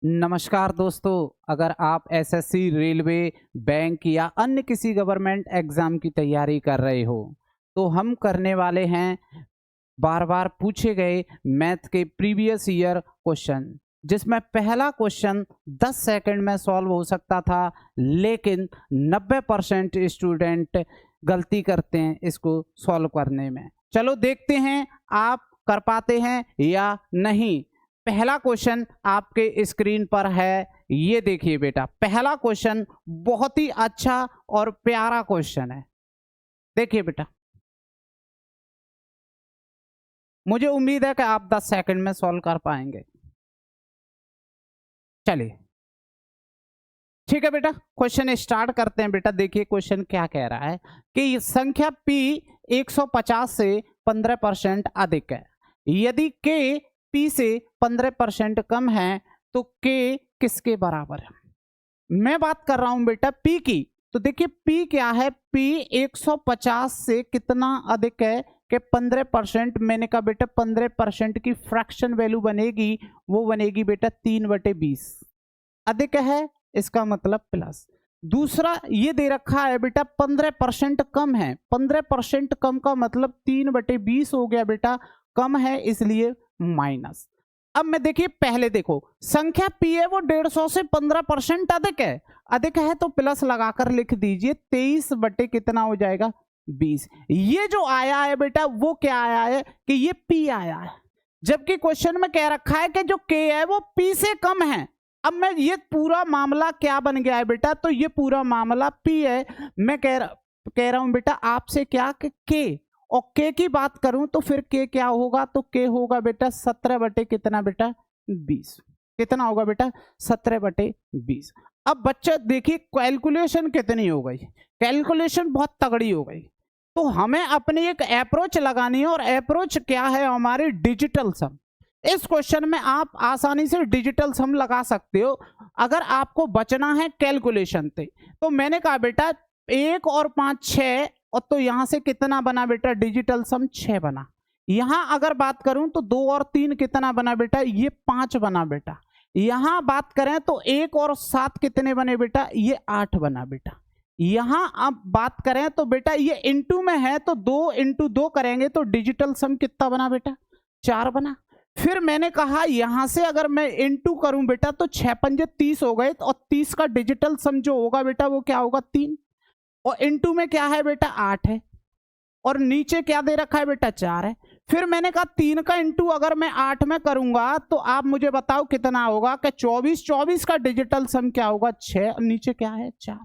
नमस्कार दोस्तों, अगर आप एसएससी, रेलवे, बैंक या अन्य किसी गवर्नमेंट एग्जाम की तैयारी कर रहे हो तो हम करने वाले हैं बार बार पूछे गए मैथ के प्रीवियस ईयर क्वेश्चन, जिसमें पहला क्वेश्चन 10 सेकंड में सॉल्व हो सकता था, लेकिन 90% स्टूडेंट गलती करते हैं इसको सॉल्व करने में। चलो देखते हैं आप कर पाते हैं या नहीं। पहला क्वेश्चन आपके स्क्रीन पर है, ये देखिए बेटा। पहला क्वेश्चन बहुत ही अच्छा और प्यारा क्वेश्चन है। देखिए बेटा, मुझे उम्मीद है कि आप 10 सेकंड में सॉल्व कर पाएंगे। चलिए ठीक है बेटा, क्वेश्चन स्टार्ट करते हैं। बेटा देखिए क्वेश्चन क्या कह रहा है कि संख्या p 150 से 15% अधिक है। यदि k p से 15% कम है तो k किसके बराबर है। मैं बात कर रहा हूं बेटा p की, तो देखिए p क्या है। p 150 से कितना अधिक है कि 15%। मैंने कहा बेटा 15% की फ्रैक्शन वैल्यू बनेगी, वो बनेगी बेटा 3/20। अधिक है इसका मतलब प्लस। दूसरा ये दे रखा है बेटा 15% कम है। 15% कम का मतलब 3/20 हो गया बेटा, कम है इसलिए माइनस। अब मैं देखिए पहले देखो, संख्या p है वो 150 से 15% अधिक है। अधिक है तो प्लस लगाकर लिख दीजिए, 23 बटे कितना हो जाएगा 20। ये जो आया है बेटा वो क्या आया है कि ये p आया है, जबकि क्वेश्चन में कह रखा है कि जो k है वो p से कम है। अब मैं ये पूरा मामला क्या बन गया है बेटा, तो ये पूरा मामला p है। मैं कह रहा हूं बेटा आपसे क्या कि k, और k की बात करूं तो फिर k क्या होगा, तो k होगा बेटा 17 बटे कितना बेटा 20। कितना होगा बेटा 17/20। अब बच्चा देखिए कैलकुलेशन कितनी हो गई, कैलकुलेशन बहुत तगड़ी हो गई। तो हमें अपनी एक अप्रोच लगानी है, और अप्रोच क्या है हमारी डिजिटल सम। इस क्वेश्चन में आप आसानी से डिजिटल सम लगा सकते हो अगर आपको बचना है कैलकुलेशन से। तो मैंने कहा बेटा 1 और 5 6, और तो यहां से कितना बना बेटा डिजिटल सम 6 बना। यहां अगर बात करूं तो 2 और 3 कितना बना बेटा, ये 5 बना बेटा। यहां बात करें तो 1 और 7 कितने बने बेटा, ये 8 बना बेटा। यहां अब बात करें तो बेटा ये इनटू में है, तो 2 × 2 करेंगे तो डिजिटल सम कितना बना बेटा 4 बना। फिर मैंने कहा यहां से अगर मैं इनटू करूं बेटा तो 6 पंजे 30 हो गए, और 30 का डिजिटल सम जो होगा बेटा वो क्या होगा 3, और इनटू में क्या है बेटा 8 है, और नीचे क्या दे रखा है बेटा 4 है। फिर मैंने कहा 3 का इनटू अगर मैं 8 में करूंगा तो आप मुझे बताओ कितना होगा कि 24। 24 का डिजिटल सम क्या होगा 6, और नीचे क्या है 4।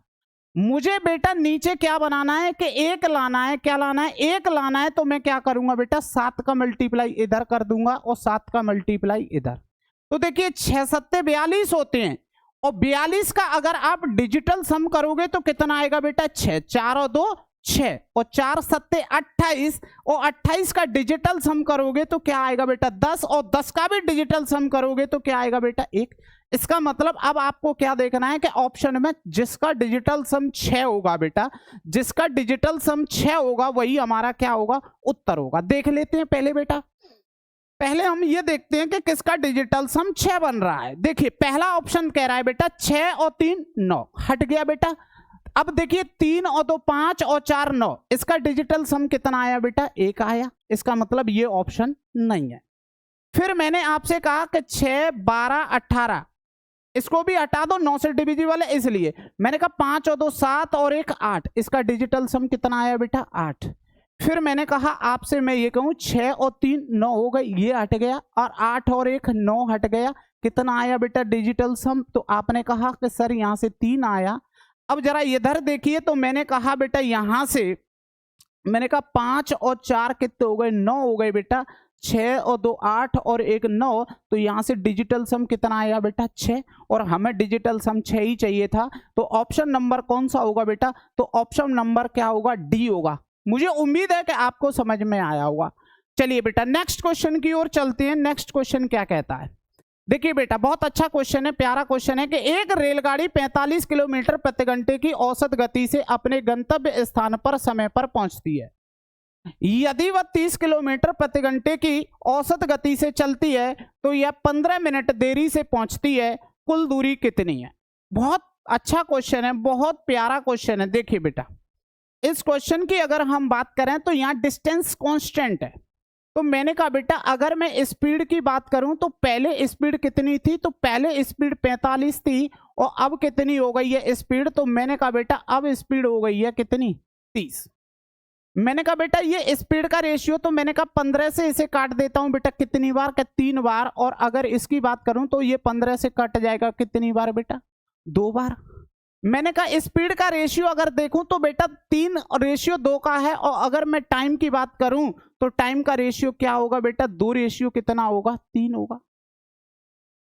मुझे बेटा नीचे क्या बनाना है कि 1 लाना है। क्या लाना है 1 लाना है, तो मैं क्या करूंगा बेटा 7 का मल्टीप्लाई इधर कर दूंगा और 7 का मल्टीप्लाई इधर। तो देखिए 6 7 42 होते हैं, और 42 का अगर आप डिजिटल सम करोगे तो कितना आएगा बेटा 6, 4 और 2 6, और 4 7 28, और 28 का डिजिटल सम करोगे तो क्या आएगा बेटा 10, और 10 का भी डिजिटल सम करोगे तो क्या आएगा बेटा 1। इसका मतलब अब आपको क्या देखना है कि ऑप्शन में जिसका डिजिटल सम 6 होगा बेटा, जिसका डिजिटल सम 6 होगा वही हमारा क्या होगा उत्तर होगा। देख लेते हैं पहले बेटा, पहले हम ये देखते हैं कि किसका डिजिटल सम 6 बन रहा है। देखिए पहला ऑप्शन कह रहा है बेटा 6 और 3 9, हट गया बेटा। अब देखिए 3 और 2 5 और 4 9, इसका डिजिटल सम कितना आया बेटा 1 आया। इसका मतलब ये ऑप्शन नहीं है। फिर मैंने आपसे कहा कि 6 12 18, इसको भी हटा दो, 9 से डिविजिबल है इसलिए। मैंने कहा 5 और 2 7 और 1 8, इसका डिजिटल सम कितना आया बेटा 8। फिर मैंने कहा आपसे मैं ये कहूं 6 और 3 9 हो गए, ये हट गया, और 8 और 1 9 हट गया। कितना आया बेटा डिजिटल सम, तो आपने कहा कि सर यहां से 3 आया। अब जरा इधर देखिए, तो मैंने कहा बेटा यहां से मैंने कहा 5 और 4 कितने हो गए 9 हो गए बेटा, 6 और 2 8 और 1 9, तो यहां से डिजिटल सम कितना आया बेटा 6, और हमें डिजिटल सम 6 ही चाहिए था। तो ऑप्शन नंबर कौन सा होगा बेटा, तो ऑप्शन नंबर क्या होगा डी होगा। मुझे उम्मीद है कि आपको समझ में आया होगा। चलिए बेटा नेक्स्ट क्वेश्चन की ओर चलते हैं। नेक्स्ट क्वेश्चन क्या कहता है, देखिए बेटा बहुत अच्छा क्वेश्चन है, प्यारा क्वेश्चन है कि एक रेलगाड़ी 45 किलोमीटर प्रति घंटे की औसत गति से अपने गंतव्य स्थान पर समय पर पहुंचती है। यदि वह 30 किलोमीटर प्रति घंटे की औसत गति से चलती है तो यह 15 मिनट देरी से पहुंचती है। कुल दूरी कितनी है। बहुत अच्छा क्वेश्चन है, बहुत प्यारा क्वेश्चन है। देखिए बेटा, इस क्वेश्चन की अगर हम बात करें तो यहाँ डिस्टेंस कांस्टेंट है। तो मैंने कहा बेटा अगर मैं स्पीड की बात करूं तो पहले स्पीड कितनी थी, तो पहले स्पीड 45 थी और अब कितनी हो गई है स्पीड, तो मैंने कहा बेटा अब स्पीड हो गई है कितनी, 30। मैंने कहा बेटा ये स्पीड का रेशियो, तो मैंने कहा 15 से इसे काट देता हूं बेटा कितनी बार, 3 बार। और अगर इसकी बात करूं तो ये 15 से कट जाएगा कितनी बार बेटा, 2 बार। मैंने कहा स्पीड का रेशियो अगर देखूं तो बेटा 3 और रेशियो 2 का है, और अगर मैं टाइम की बात करूं तो टाइम का रेशियो क्या होगा बेटा, 2 रेशियो कितना होगा, 3 होगा।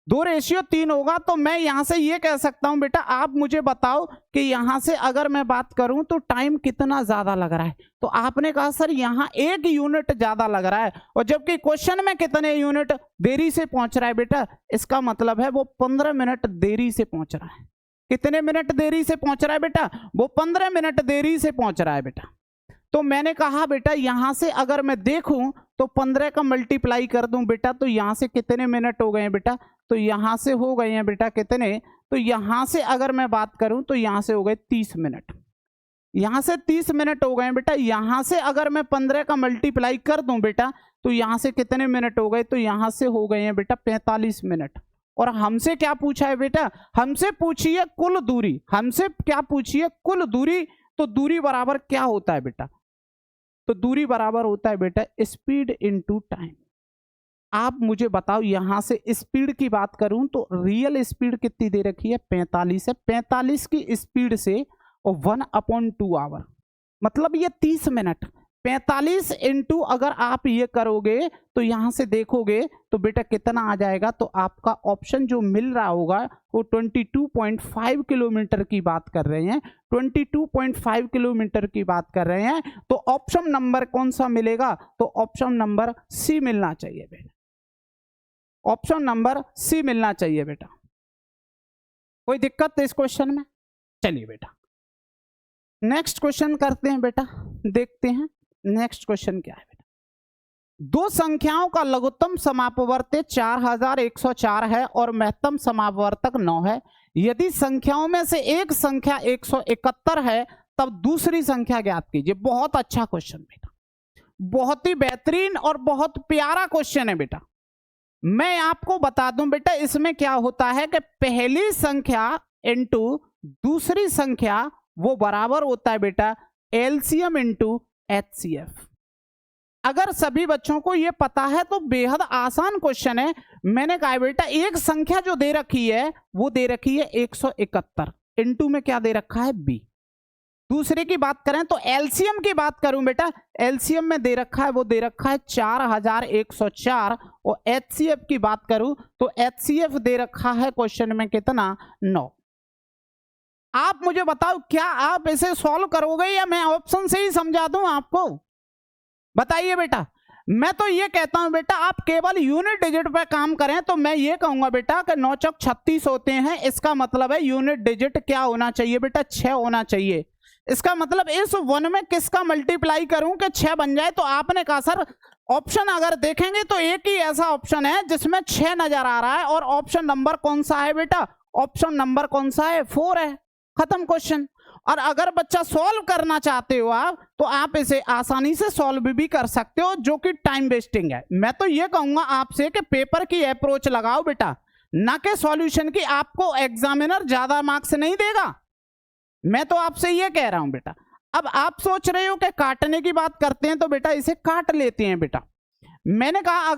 2 रेशियो 3 होगा। तो मैं यहां से ये कह सकता हूं बेटा आप मुझे बताओ कि यहां से अगर मैं बात करूं तो टाइम कितना ज्यादा लग रहा है। तो आपने कहा सर यहां 1 यूनिट ज्यादा लग रहा है, और जबकि क्वेश्चन में कितने यूनिट देरी से पहुंच रहा है बेटा, इसका मतलब है वो 15 मिनट देरी से पहुंच रहा है। कितने मिनट देरी से पहुंच रहा है बेटा, वो 15 मिनट देरी से पहुंच रहा है बेटा। तो मैंने कहा बेटा यहां से अगर मैं देखूं तो 15 का मल्टीप्लाई कर दूं बेटा, तो यहां से कितने मिनट हो गए हैं बेटा, तो यहां से हो गए हैं बेटा कितने, तो यहां से अगर मैं बात करूं तो यहां से हो गए 30 मिनट। यहां से 30 मिनट हो गए हैं बेटा। यहां से अगर मैं 15 का मल्टीप्लाई कर दूं बेटा तो यहां से कितने मिनट हो गए, तो यहां से हो गए हैं बेटा 45 मिनट। और हमसे क्या पूछा है बेटा, हमसे पूछिए कुल दूरी, हमसे क्या पूछिए कुल दूरी। तो दूरी बराबर क्या होता है बेटा, तो दूरी बराबर होता है बेटा स्पीड इनटू टाइम। आप मुझे बताओ यहां से स्पीड की बात करूं तो रियल स्पीड कितनी दे रखी है, 45 है। 45 की स्पीड से और 1/2 आवर, मतलब ये 30 मिनट। 45 इंटू अगर आप ये करोगे तो यहां से देखोगे तो बेटा कितना आ जाएगा, तो आपका ऑप्शन जो मिल रहा होगा वो 22.5 किलोमीटर की बात कर रहे हैं, 22.5 किलोमीटर की बात कर रहे हैं। तो ऑप्शन नंबर कौन सा मिलेगा, तो ऑप्शन नंबर सी मिलना चाहिए बेटा, ऑप्शन नंबर सी मिलना चाहिए बेटा। कोई दिक्कत इस क्वेश्चन में? चलिए बेटा नेक्स्ट क्वेश्चन करते हैं बेटा, देखते हैं नेक्स्ट क्वेश्चन क्या है बेटा। दो संख्याओं का लघुत्तम समापवर्तक 4104 है और महत्तम समापवर्तक 9 है। यदि संख्याओं में से एक संख्या 171 है तब दूसरी संख्या ज्ञात कीजिए। बहुत अच्छा क्वेश्चन बेटा, बहुत ही बेहतरीन और बहुत प्यारा क्वेश्चन है बेटा। मैं आपको बता दूं बेटा इसमें क्या होता है कि पहली संख्या इंटू दूसरी संख्या वो बराबर होता है बेटा एलसीएम इंटू एचसीएफ। अगर सभी बच्चों को ये पता है तो बेहद आसान क्वेश्चन है। मैंने कहा बेटा एक संख्या जो दे रखी है वो दे रखी है 171, इंटू में क्या दे रखा है बी। दूसरे की बात करें तो एलसीएम की बात करूं बेटा, एलसीएम में दे रखा है वो दे रखा है 4104, और एचसीएफ की बात करूं तो एचसीएफ दे रखा है क्वेश्चन में कितना 9। आप मुझे बताओ क्या आप इसे सॉल्व करोगे या मैं ऑप्शन से ही समझा दूं आपको, बताइए बेटा। मैं तो ये कहता हूं बेटा आप केवल यूनिट डिजिट पे काम करें। तो मैं ये कहूंगा बेटा कि 9 चौक 36 होते हैं, इसका मतलब है यूनिट डिजिट क्या होना चाहिए बेटा 6 होना चाहिए। इसका मतलब इस 1 में किसका मल्टीप्लाई करूं कि 6 बन जाए। तो आपने कहा सर ऑप्शन अगर देखेंगे तो एक ही ऐसा ऑप्शन है जिसमें 6 नजर आ रहा है, और ऑप्शन नंबर कौन सा है बेटा, ऑप्शन नंबर कौन सा है 4 है। खत्म क्वेश्चन। और अगर बच्चा सॉल्व करना चाहते हो आप तो आप इसे आसानी से सॉल्व भी कर सकते हो, जो कि टाइम वेस्टिंग है। मैं तो ये कहूंगा आपसे कि पेपर की अप्रोच लगाओ बेटा, ना कि सॉल्यूशन की। आपको एग्जामिनर ज्यादा मार्क्स नहीं देगा, मैं तो आपसे ये कह रहा हूं बेटा। अब आप सोच रहे हो कि काटने की बात करते हैं तो बेटा इसे काट लेते हैं बेटा। मैंने कहा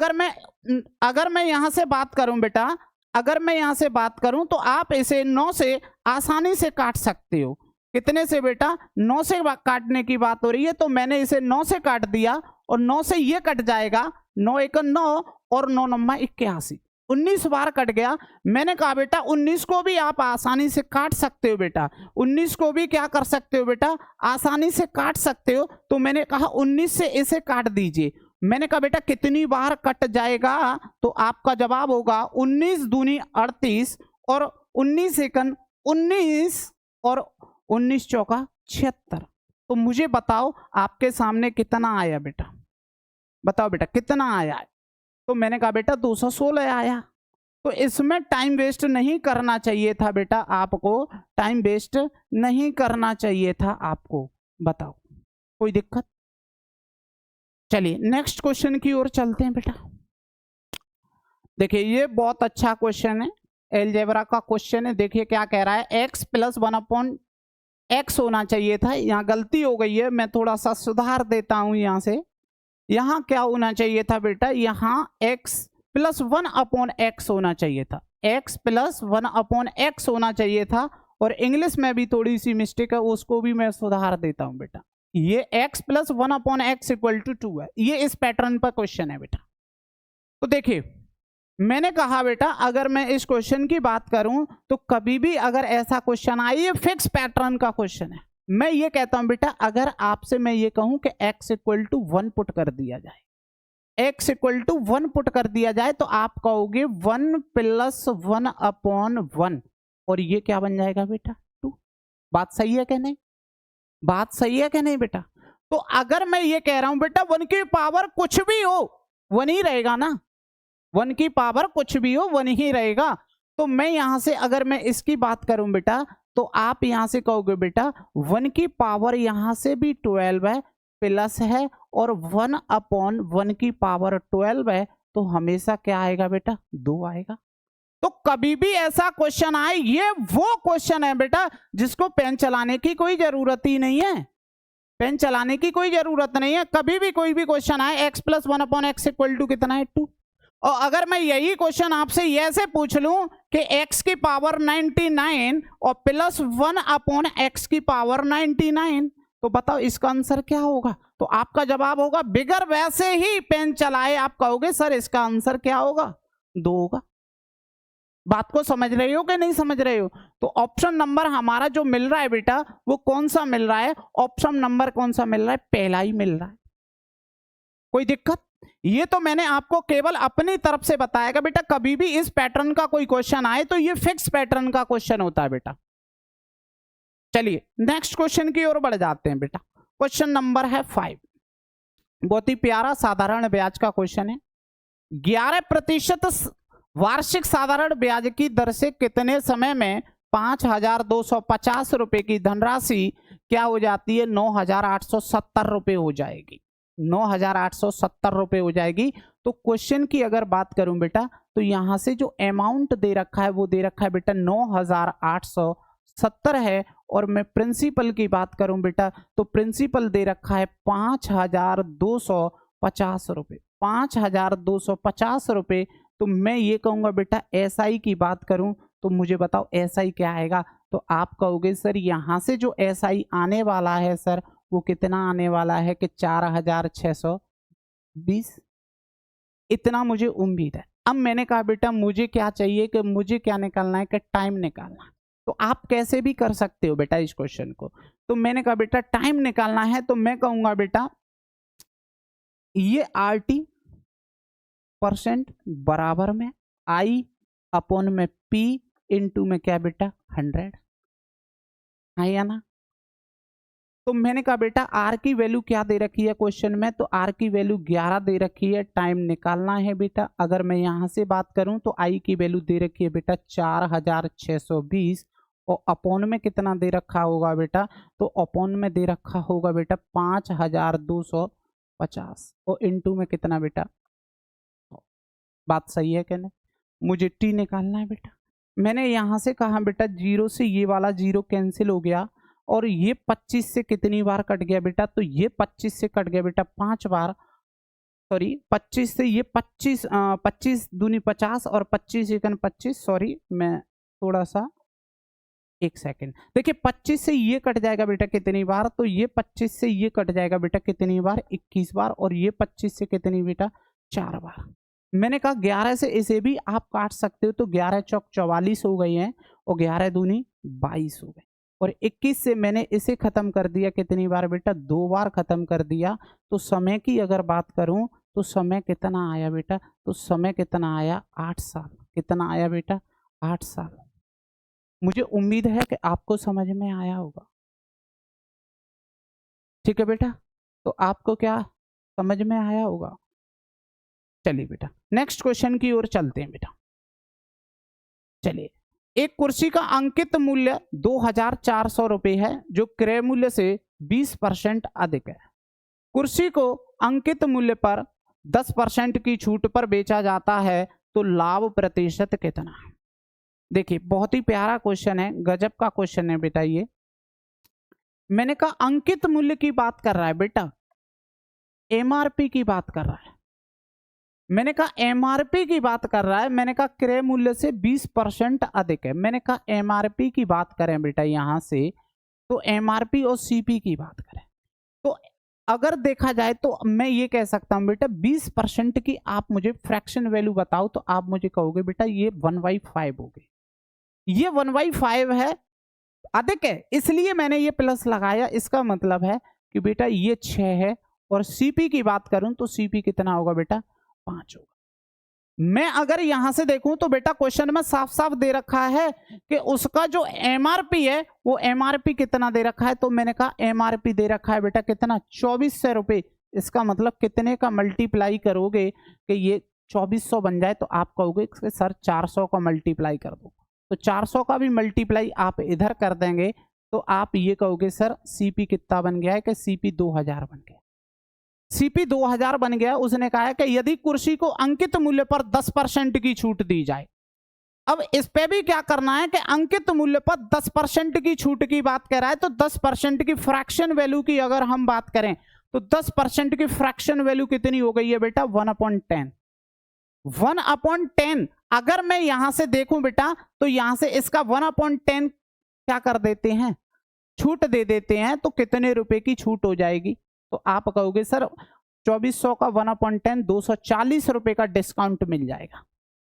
अगर मैं यहां से बात करूं बेटा, अगर मैं यहां से बात करूं तो आप इसे 9 से आसानी से काट सकते हो। कितने से बेटा, 9 से काटने की बात हो रही है। तो मैंने इसे 9 से काट दिया और 9 से ये कट जाएगा, 9 एक 9 और 9 9 81, 19 बार कट गया। मैंने कहा बेटा 19 को भी आप आसानी से काट सकते हो बेटा, 19 को भी क्या कर सकते हो बेटा आसानी से काट सकते हो। तो मैंने कहा 19 से इसे काट दीजिए। मैंने कहा बेटा कितनी बार कट जाएगा, तो आपका जवाब होगा 19 दूनी 38 और 19 एकन 19 और 19 चौका 76। तो मुझे बताओ आपके सामने कितना आया बेटा, बताओ बेटा कितना आया है। तो मैंने कहा बेटा 216 आया। तो इसमें टाइम वेस्ट नहीं करना चाहिए था बेटा आपको, टाइम वेस्ट नहीं करना चाहिए था आपको। बताओ कोई दिक्कत? चलिए नेक्स्ट क्वेश्चन की ओर चलते हैं बेटा। देखिए ये बहुत अच्छा क्वेश्चन है, एलजेब्रा का क्वेश्चन है। देखिए क्या कह रहा है, x प्लस 1/x होना चाहिए था, यहाँ गलती हो गई है, मैं थोड़ा सा सुधार देता हूं यहाँ से। यहाँ क्या होना चाहिए था बेटा, यहाँ x प्लस 1/x होना चाहिए था, x प्लस 1/x होना चाहिए था। और इंग्लिश में भी थोड़ी सी मिस्टेक है, उसको भी मैं सुधार देता हूं बेटा। ये x plus 1/x equal to 2 है, ये इस पैटर्न पर क्वेश्चन है बेटा। तो देखिए मैंने कहा बेटा अगर मैं इस क्वेश्चन की बात करूं तो कभी भी अगर ऐसा क्वेश्चन आए, ये फिक्स पैटर्न का क्वेश्चन है। मैं ये कहता हूं बेटा, अगर आपसे मैं ये कहूं कि x इक्वल टू 1 पुट कर दिया जाए, x इक्वल टू 1 पुट कर दिया जाए, तो आप कहोगे 1 प्लस 1/1, और ये क्या बन जाएगा बेटा 2। बात सही है कि नहीं? बात सही है कि नहीं बेटा? तो अगर मैं ये कह रहा हूं बेटा 1 की पावर कुछ भी हो 1 ही रहेगा ना, 1 की पावर कुछ भी हो 1 ही रहेगा। तो मैं यहां से अगर मैं इसकी बात करूं बेटा, तो आप यहां से कहोगे बेटा 1 की पावर यहां से भी 12 है, प्लस है, और 1/1 की पावर 12 है, तो हमेशा क्या आएगा बेटा 2 आएगा। तो कभी भी ऐसा क्वेश्चन आए, ये वो क्वेश्चन है बेटा जिसको पेन चलाने की कोई जरूरत ही नहीं है, पेन चलाने की कोई जरूरत नहीं है। कभी भी कोई भी क्वेश्चन आए, x plus 1/x equal to कितना है 2। और अगर मैं यही क्वेश्चन आपसे ऐसे पूछ लूं कि x की पावर 99 और प्लस 1/x की पावर 99, तो बताओ इसका आंसर क्या होगा? तो आपका जवाब होगा बिगर वैसे ही पेन चलाए आप कहोगे सर इसका आंसर क्या होगा 2 होगा। बात को समझ रहे हो कि नहीं समझ रहे हो? तो ऑप्शन नंबर हमारा जो मिल रहा है बेटा वो कौन सा मिल रहा है? ऑप्शन नंबर कौन सा मिल रहा है? पहला ही मिल रहा है। कोई दिक्कत? ये तो मैंने आपको केवल अपनी तरफ से बताएगा बेटा, कभी भी इस पैटर्न का कोई क्वेश्चन आए तो ये फिक्स पैटर्न का क्वेश्चन होता है बेटा। चलिए नेक्स्ट क्वेश्चन की ओर बढ़ जाते हैं बेटा। क्वेश्चन नंबर है 5, बहुत ही प्यारा साधारण ब्याज का क्वेश्चन है। 11% वार्षिक साधारण ब्याज की दर से कितने समय में 5,250 रुपए की धनराशि क्या हो जाती है 9,870 रुपए हो जाएगी, 9,870 रुपए हो जाएगी। तो क्वेश्चन की अगर बात करूं बेटा, तो यहां से जो अमाउंट दे रखा है वो दे रखा है बेटा 9,870 है, और मैं प्रिंसिपल की बात करूं बेटा तो प्रिंसिपल दे रखा है 5,250 रुपए, 5,250 रुपए। तो मैं ये कहूंगा बेटा एसआई की बात करूं तो मुझे बताओ एसआई क्या आएगा? तो आप कहोगे सर यहां से जो एसआई आने वाला है सर वो कितना आने वाला है कि 4,620, इतना मुझे उम्मीद है। अब मैंने कहा बेटा मुझे क्या चाहिए कि मुझे क्या निकालना है कि टाइम निकालना है। तो आप कैसे भी कर सकते हो बेटा इस क्वेश्चन को। तो मैंने कहा बेटा टाइम निकालना है, तो मैं कहूंगा बेटा ये RT % बराबर में I अपॉन में P इंटू में क्या बेटा 100 है या ना। तो मैंने कहा बेटा R की वैल्यू क्या दे रखी है क्वेश्चन में, तो R की वैल्यू 11 दे रखी है, टाइम निकालना है बेटा। अगर मैं यहां से बात करूं तो I की वैल्यू दे रखी है बेटा 4,620, और अपॉन में कितना दे रखा होगा बेटा, तो अपॉन में दे रखा होगा बेटा 5,250, और इंटू में कितना बेटा। बात सही है क्या नहीं? मुझे T निकालना है बेटा। मैंने यहां से कहा बेटा 0 से ये वाला 0 कैंसिल हो गया, और ये 25 से कितनी बार कट गया बेटा, तो ये 25 से कट गया बेटा 5 बार, सॉरी 25 से ये 25 25 दूनी 50 और 25 एकन 25, सॉरी मैं थोड़ा सा एक सेकंड। देखिए 25 से ये कट जाएगा बेटा कितनी बार, तो ये 25 से ये कट जाएगा बेटा कितनी बार 21 बार, और ये 25 से कितनी बेटा 4 बार। मैंने कहा 11 से इसे भी आप काट सकते हो, तो 11 चौक 44 हो गई हैं, और 11 दूनी 22 हो गए, और 21 से मैंने इसे खत्म कर दिया कितनी बार बेटा 2 बार खत्म कर दिया। तो समय की अगर बात करूं तो समय कितना आया बेटा, तो समय कितना आया 8 साल। कितना आया बेटा 8 साल। मुझे उम्मीद है कि आपको समझ में आया होगा। ठीक है बेटा, तो आपको क्या समझ में आया होगा। चलिए बेटा नेक्स्ट क्वेश्चन की ओर चलते हैं बेटा। चलिए, एक कुर्सी का अंकित मूल्य 2400 रुपये है जो क्रय मूल्य से 20% अधिक है। कुर्सी को अंकित मूल्य पर 10% की छूट पर बेचा जाता है तो लाभ प्रतिशत कितना? देखिए, बहुत ही प्यारा क्वेश्चन है, गजब का क्वेश्चन है बेटा। ये मैंने कहा अंकित मूल्य की बात कर रहा है बेटा, एमआरपी की बात कर रहा है। मैंने कहा एमआरपी की बात कर रहा है, मैंने कहा क्रय मूल्य से 20% अधिक है। मैंने कहा एमआरपी की बात करें बेटा यहां से, तो एमआरपी और सीपी की बात करें तो अगर देखा जाए तो मैं ये कह सकता हूं बेटा 20% की आप मुझे फ्रैक्शन वैल्यू बताओ तो आप मुझे कहोगे बेटा ये 1/5 हो गई। ये 1/5 है, अधिक है, इसलिए मैंने ये प्लस लगाया। इसका मतलब है कि बेटा ये 6 है। और सीपी की बात करूं तो सीपी कितना होगा बेटा? 5 होगा। मैं अगर यहां से देखूं तो बेटा क्वेश्चन में साफ साफ दे रखा है कि उसका जो एमआरपी है वो एमआरपी कितना दे रखा है। तो मैंने कहा एमआरपी दे रखा है बेटा कितना? 2400 रुपये। इसका मतलब कितने का मल्टीप्लाई करोगे कि ये 2400 बन जाए? तो आप कहोगे सर 400 का मल्टीप्लाई कर दो। तो 400 का भी मल्टीप्लाई आप इधर कर देंगे तो आप ये कहोगे सर सीपी कितना बन गया है? कि सीपी 2000 बन गया। सीपी 2000 बन गया। उसने कहा है कि यदि कुर्सी को अंकित मूल्य पर 10% की छूट दी जाए। अब इस पे भी क्या करना है कि अंकित मूल्य पर 10% की छूट की बात कर रहा है तो 10% की फ्रैक्शन वैल्यू की अगर हम बात करें तो 10% की फ्रैक्शन वैल्यू कितनी हो गई है बेटा? 1/10। 1/10 अगर मैं यहां से देखूं बेटा तो यहां से इसका 1/10 क्या कर देते हैं? छूट दे देते हैं। तो कितने रुपए की छूट हो जाएगी? तो आप कहोगे सर 2400 का 1/10 240 रुपए का डिस्काउंट मिल जाएगा।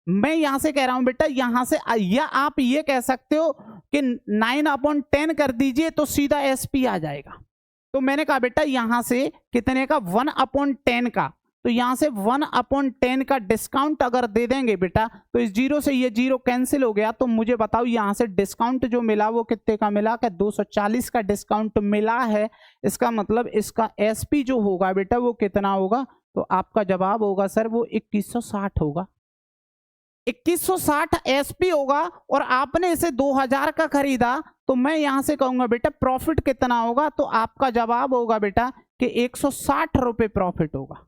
मैं यहां से कह रहा हूं बेटा यहां से, या आप ये कह सकते हो कि 9/10 कर दीजिए तो सीधा एसपी आ जाएगा। तो मैंने कहा बेटा यहां से कितने का? 1/10 का। तो यहां से 1/10 का डिस्काउंट अगर दे देंगे बेटा तो इस जीरो से ये जीरो कैंसिल हो गया। तो मुझे बताओ यहां से डिस्काउंट जो मिला वो कितने का मिला? कि 240 का डिस्काउंट मिला है। इसका मतलब इसका एसपी जो होगा बेटा वो कितना होगा? तो आपका जवाब होगा सर वो 2160 होगा। 2160 एसपी होगा। और आपने इसे 2000 का खरीदा तो मैं यहां से कहूंगा बेटा प्रॉफिट कितना होगा? तो आपका जवाब होगा बेटा कि 160 रुपए प्रॉफिट होगा।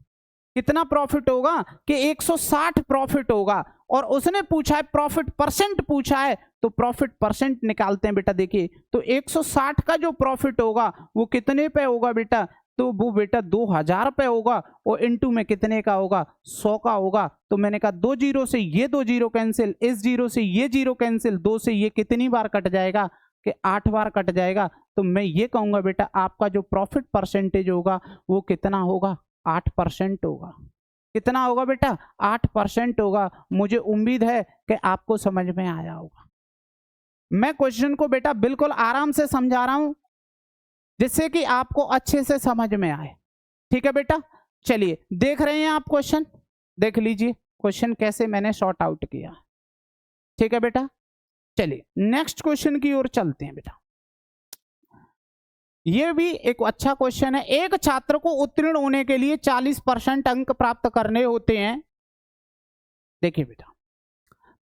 कितना प्रॉफिट होगा? कि 160 प्रॉफिट होगा। और उसने पूछा है प्रॉफिट परसेंट पूछा है तो प्रॉफिट परसेंट निकालते हैं बेटा। देखिए तो 160 का जो प्रॉफिट होगा वो कितने पे होगा बेटा? तो वो बेटा 2000 पे होगा। और इनटू में कितने का होगा? 100 का होगा। तो मैंने कहा 2 जीरो से ये 2 जीरो कैंसिल, इस जीरो से ये जीरो कैंसिल, 2 से ये कितनी बार कट जाएगा? कि 8 बार कट जाएगा। तो मैं ये कहूंगा बेटा आपका जो प्रॉफिट परसेंटेज होगा वो कितना होगा? 8% होगा। कितना होगा बेटा? 8% होगा। मुझे उम्मीद है कि आपको समझ में आया होगा। मैं क्वेश्चन को बेटा बिल्कुल आराम से समझा रहा हूं जिससे कि आपको अच्छे से समझ में आए। ठीक है बेटा, चलिए देख रहे हैं आप क्वेश्चन, देख लीजिए क्वेश्चन कैसे मैंने सॉर्ट आउट किया। ठीक है बेटा, चलिए नेक्स्ट क्वेश्चन की ओर चलते हैं बेटा। यह भी एक अच्छा क्वेश्चन है। एक छात्र को उत्तीर्ण होने के लिए 40% अंक प्राप्त करने होते हैं। देखिए बेटा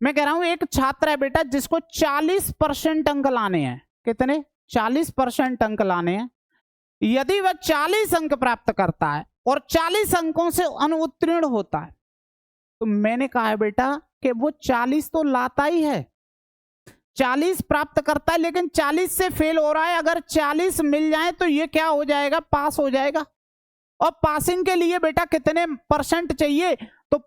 मैं कह रहा हूं एक छात्र है बेटा जिसको 40% अंक लाने हैं। कितने? 40% अंक लाने हैं। यदि वह 40 अंक प्राप्त करता है और 40 अंकों से अनुत्तीर्ण होता है तो मैंने कहा है बेटा कि वो 40 तो लाता ही है, 40 प्राप्त करता है लेकिन 40 से फेल हो रहा है। अगर 40 मिल जाए तो ये क्या हो जाएगा? पास हो जाएगा। और पासिंग के लिए बेटा कितने परसेंट चाहिए? तो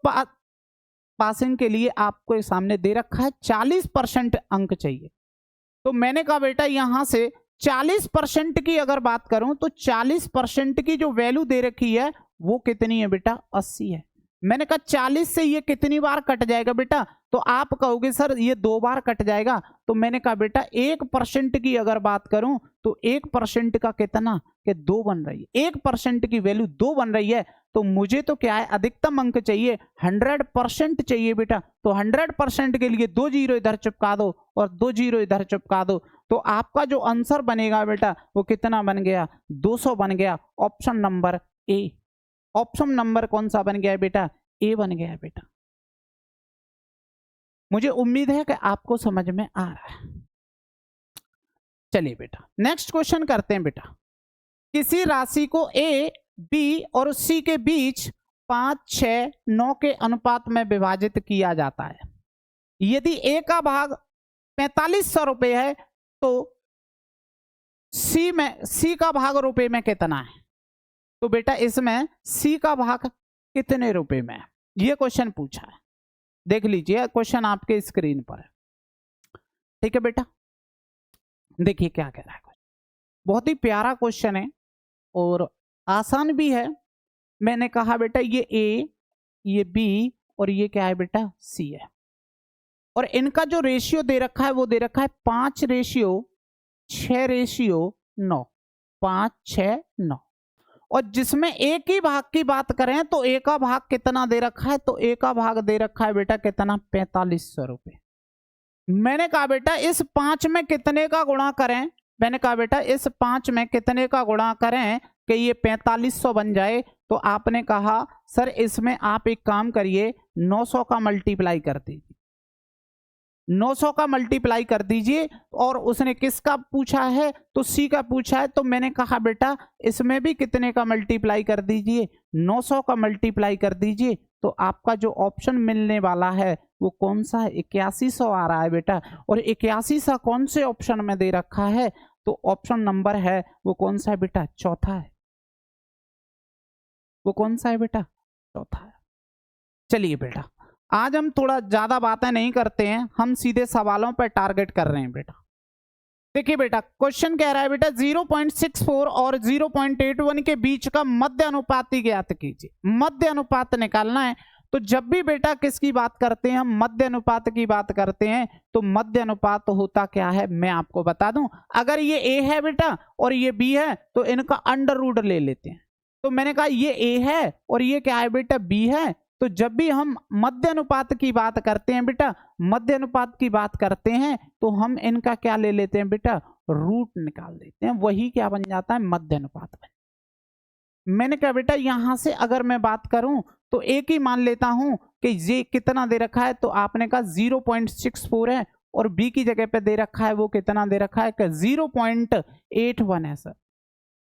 पासिंग के लिए आपको सामने दे रखा है 40% अंक चाहिए। तो मैंने कहा बेटा यहां से 40% की अगर बात करूं तो 40% की जो वैल्यू दे रखी है वो कितनी है बेटा? 80 है। मैंने कहा 40 से ये कितनी बार कट जाएगा बेटा? तो आप कहोगे सर ये 2 बार कट जाएगा। तो मैंने कहा बेटा 1% की अगर बात करूं तो 1% का कितना? कि 2 बन रही है। 1% की वैल्यू 2 बन रही है। तो मुझे तो क्या है? अधिकतम अंक चाहिए, 100% चाहिए बेटा। तो 100% के लिए 2 जीरो इधर चिपका दो और 2 जीरो इधर चिपका दो। तो आपका जो आंसर बनेगा बेटा वो कितना बन गया? 200 बन गया। Option number A. Option number कौन सा बन गया बेटा? ए बन गया बेटा। मुझे उम्मीद है कि आपको समझ में आ रहा है। चलिए बेटा नेक्स्ट क्वेश्चन करते हैं बेटा। किसी राशि को ए, बी और सी के बीच 5, 6, 9 के अनुपात में विभाजित किया जाता है। यदि ए का भाग 4500 रुपए है तो सी का भाग रुपए में कितना है? तो बेटा इसमें सी का भाग कितने रुपए में है, ये क्वेश्चन पूछा है। देख लीजिए क्वेश्चन आपके स्क्रीन पर है। ठीक है बेटा, देखिए क्या कह रहा है। बहुत ही प्यारा क्वेश्चन है और आसान भी है। मैंने कहा बेटा ये ए, ये बी और ये क्या है बेटा सी है, और इनका जो रेशियो दे रखा है वो दे रखा है 5:6:9, 5:6:9। और जिसमें ए की भाग की बात करें तो ए का भाग कितना दे रखा है? तो ए का भाग दे रखा है बेटा कितना? 4500 रुपए। मैंने कहा बेटा इस 5 में कितने का गुणा करें? मैंने कहा बेटा इस 5 में कितने का गुणा करें कि ये 4500 बन जाए? तो आपने कहा सर इसमें आप एक काम करिए 900 का मल्टीप्लाई कर दीजिए, 900 का मल्टीप्लाई कर दीजिए। और उसने किसका पूछा है? तो सी का पूछा है। तो मैंने कहा बेटा इसमें भी कितने का मल्टीप्लाई कर दीजिए? 900 का मल्टीप्लाई कर दीजिए। तो आपका जो ऑप्शन मिलने वाला है वो कौन सा है? 8100 आ रहा है बेटा। और 8100 कौन से ऑप्शन में दे रखा है? तो ऑप्शन नंबर है वो कौन सा है बेटा? चौथा है। वो कौन सा है बेटा? चौथा है। चलिए बेटा आज हम थोड़ा ज्यादा बातें नहीं करते हैं, हम सीधे सवालों पर टारगेट कर रहे हैं बेटा। देखिए बेटा क्वेश्चन कह रहा है बेटा 0.64 और 0.81 के बीच का मध्य अनुपात ज्ञात कीजिए। मध्य अनुपात निकालना है। तो जब भी बेटा किसकी बात करते हैं, हम मध्य अनुपात की बात करते हैं, तो मध्य अनुपात होता क्या है मैं आपको बता दूं। अगर ये ए है बेटा और ये बी है तो इनका अंडर रूट ले लेते हैं। तो मैंने कहा ये ए है और ये क्या है बेटा? बी है। तो जब भी हम मध्य अनुपात की बात करते हैं बेटा, मध्य अनुपात की बात करते हैं तो हम इनका क्या ले लेते हैं बेटा? रूट निकाल देते हैं। वही क्या बन जाता है? मध्य अनुपात बन। मैंने कहा बेटा यहां से अगर मैं बात करूं तो एक ही मान लेता हूं कि ये कितना दे रखा है? तो आपने कहा 0.64 है और बी की जगह पे दे रखा है वो कितना दे रखा है? 0.81 है सर,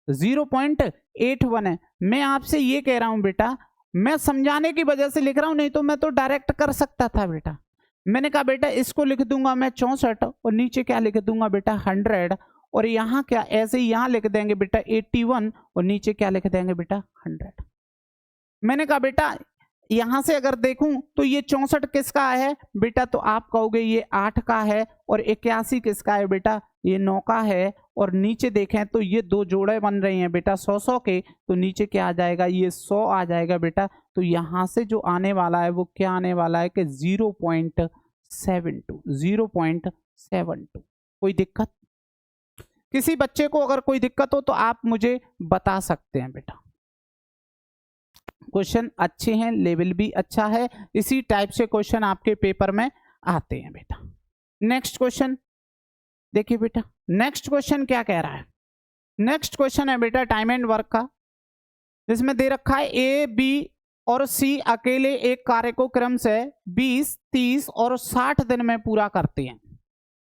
0.81 है। मैं आपसे ये कह रहा हूं बेटा, मैं समझाने की वजह से लिख रहा हूं, नहीं तो मैं तो डायरेक्ट कर सकता था बेटा। मैंने कहा बेटा इसको लिख दूंगा मैं 64 और नीचे क्या लिख दूंगा बेटा? 100। और यहाँ क्या ऐसे ही यहाँ लिख देंगे बेटा 81 और नीचे क्या लिख देंगे बेटा? 100। मैंने कहा बेटा यहां से अगर देखूं तो ये 64 किसका है बेटा? तो आप कहोगे ये 8 का है। और 81 किसका है बेटा? ये 9 का है। और नीचे देखें तो ये दो जोड़े बन रहे हैं बेटा 100-100 के, तो नीचे क्या आ जाएगा? ये 100 आ जाएगा बेटा। तो यहां से जो आने वाला है वो क्या आने वाला है कि 0.72, 0.72। कोई दिक्कत? किसी बच्चे को अगर कोई दिक्कत हो तो आप मुझे बता सकते हैं बेटा। क्वेश्चन अच्छे हैं, लेवल भी अच्छा है, इसी टाइप से क्वेश्चन आपके पेपर में आते हैं बेटा। नेक्स्ट क्वेश्चन देखिए बेटा, नेक्स्ट क्वेश्चन क्या कह रहा है? नेक्स्ट क्वेश्चन है बेटा टाइम एंड वर्क का, जिसमें दे रखा है ए, बी और सी अकेले एक कार्य को क्रम से 20, 30 और 60 दिन में पूरा करते हैं।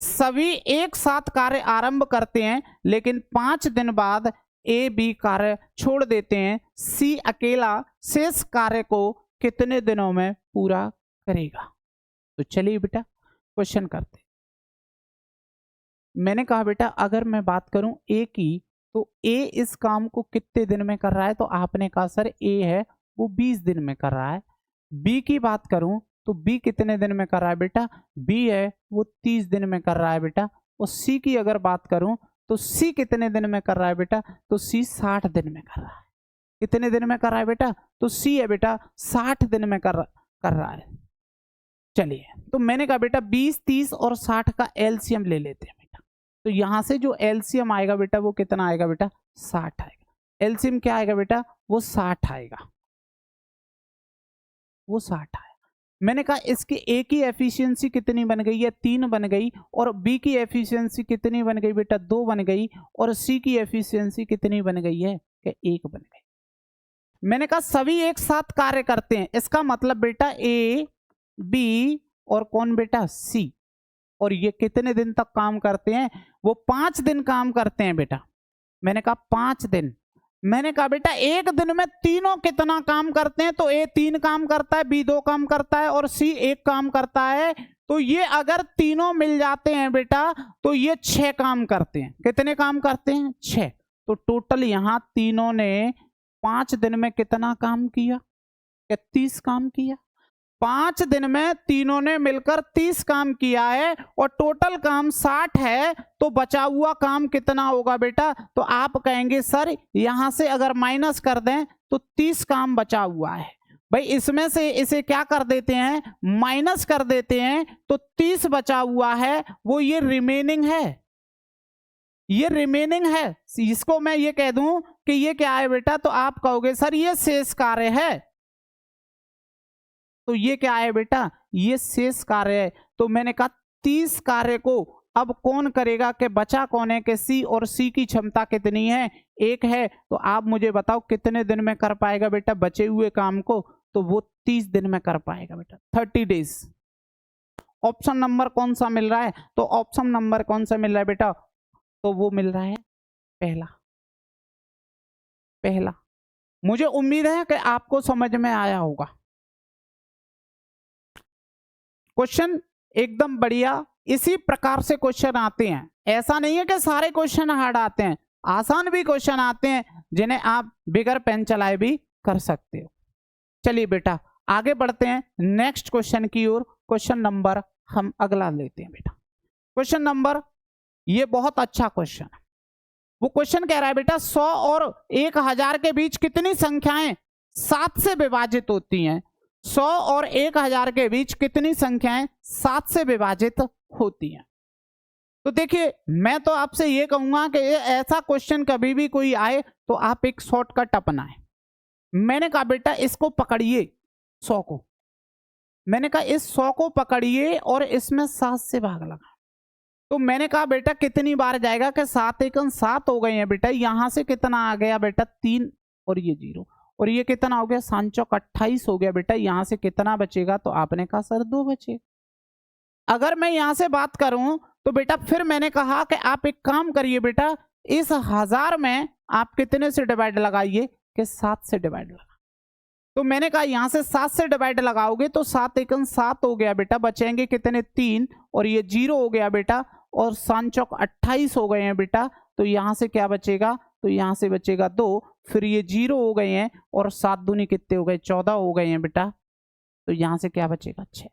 सभी एक साथ कार्य आरंभ करते हैं लेकिन 5 दिन बाद ए, बी कार्य छोड़ देते हैं। सी अकेला शेष कार्य को कितने दिनों में पूरा करेगा? तो चलिए बेटा क्वेश्चन करते। मैंने कहा बेटा अगर मैं बात करूं ए की, तो ए इस काम को कितने दिन में कर रहा है? तो आपने कहा सर ए है वो 20 दिन में कर रहा है। बी की बात करूं तो बी कितने दिन में कर रहा है बेटा? बी है वो 30 दिन में कर रहा है बेटा। और सी की अगर बात करूं तो सी कितने दिन में कर रहा है बेटा? तो सी 60 दिन में कर रहा है। कितने दिन में कर रहा है बेटा? तो सी है बेटा 60 दिन में कर रहा है। चलिए तो मैंने कहा बेटा 20, 30 और 60 का एलसीएम ले लेते हैं बेटा। तो यहां से जो एलसीएम आएगा बेटा वो कितना आएगा बेटा? 60 आएगा। एलसीएम क्या आएगा बेटा? वो 60 आएगा, वो 60 आएगा। मैंने कहा इसकी ए की एफिशिएंसी कितनी बन गई है? 3 बन गई। और बी की एफिशिएंसी कितनी बन गई बेटा? 2 बन गई। और सी की एफिशिएंसी कितनी बन गई है? कि 1 बन गई। मैंने कहा सभी एक साथ कार्य करते हैं, इसका मतलब बेटा ए, बी और कौन बेटा, सी। और ये कितने दिन तक काम करते हैं, वो 5 दिन काम करते हैं बेटा। मैंने कहा 5 दिन। मैंने कहा बेटा एक दिन में तीनों कितना काम करते हैं, तो ए 3 काम करता है, बी 2 काम करता है और सी 1 काम करता है। तो ये अगर तीनों मिल जाते हैं बेटा तो ये 6 काम करते हैं। कितने काम करते हैं, 6। तो टोटल यहां तीनों ने 5 दिन में कितना काम किया, 30 काम किया। 5 दिन में तीनों ने मिलकर 30 काम किया है और टोटल काम 60 है। तो बचा हुआ काम कितना होगा बेटा, तो आप कहेंगे सर यहां से अगर माइनस कर दें तो 30 काम बचा हुआ है। भाई इसमें से इसे क्या कर देते हैं, माइनस कर देते हैं, तो 30 बचा हुआ है, वो ये रिमेनिंग है, ये रिमेनिंग है। इसको मैं ये कह दूं कि ये क्या है बेटा, तो आप कहोगे सर ये शेष कार्य है। तो ये क्या है बेटा, ये शेष कार्य है। तो मैंने कहा 30 कार्य को अब कौन करेगा, कि बचा कौन है, कि सी, और सी की क्षमता कितनी है, 1 है। तो आप मुझे बताओ कितने दिन में कर पाएगा बेटा बचे हुए काम को, तो वो 30 दिन में कर पाएगा बेटा, 30 डेज। ऑप्शन नंबर कौन सा मिल रहा है, तो ऑप्शन नंबर कौन सा मिल रहा है बेटा, तो वो मिल रहा है पहला। मुझे उम्मीद है कि आपको समझ में आया होगा। क्वेश्चन एकदम बढ़िया, इसी प्रकार से क्वेश्चन आते हैं। ऐसा नहीं है कि सारे क्वेश्चन हार्ड आते हैं, आसान भी क्वेश्चन आते हैं जिन्हें आप बिगर पेन चलाए भी कर सकते हो। चलिए बेटा आगे बढ़ते हैं नेक्स्ट क्वेश्चन की ओर। क्वेश्चन नंबर हम अगला लेते हैं बेटा। क्वेश्चन नंबर, ये बहुत अच्छा क्वेश्चन है। वो क्वेश्चन कह रहा है बेटा 100 और 1000 के बीच कितनी संख्याएं 7 से विभाजित होती हैं। 100 और 1000 के बीच कितनी संख्याएं 7 से विभाजित होती हैं। तो देखिए मैं तो आपसे ये कहूंगा कि ऐसा क्वेश्चन कभी भी कोई आए तो आप एक शॉर्टकट अपनाएं। मैंने कहा बेटा इसको पकड़िए 100 को, मैंने कहा इस 100 को पकड़िए और इसमें 7 से भाग लगा। तो मैंने कहा बेटा कितनी बार जाएगा, कि 7 एकम 7 हो गए हैं बेटा। यहां से कितना आ गया बेटा 3 और ये 0, और ये कितना हो गया 7 चौक 28 हो गया बेटा। यहां से कितना बचेगा, तो आपने कहा सर 2 बचे। अगर मैं यहां से बात करूं तो बेटा फिर मैंने कहा कि आप एक काम करिए बेटा, इस 1000 में आप कितने से डिवाइड लगाइए, कि 7 से डिवाइड लगा। तो मैंने कहा यहां से 7 से डिवाइड लगाओगे तो 7 एकम 7 हो गया बेटा, बचेंगे कितने 3, और ये 0 हो गया बेटा, और 7 चौक 28 हो गए हैं बेटा। तो यहां से क्या बचेगा, तो यहां से बचेगा 2, फिर ये 0 हो गए हैं, और 7 दूनी कितने हो गए 14 हो गए हैं बेटा। तो यहां से क्या बचेगा 6।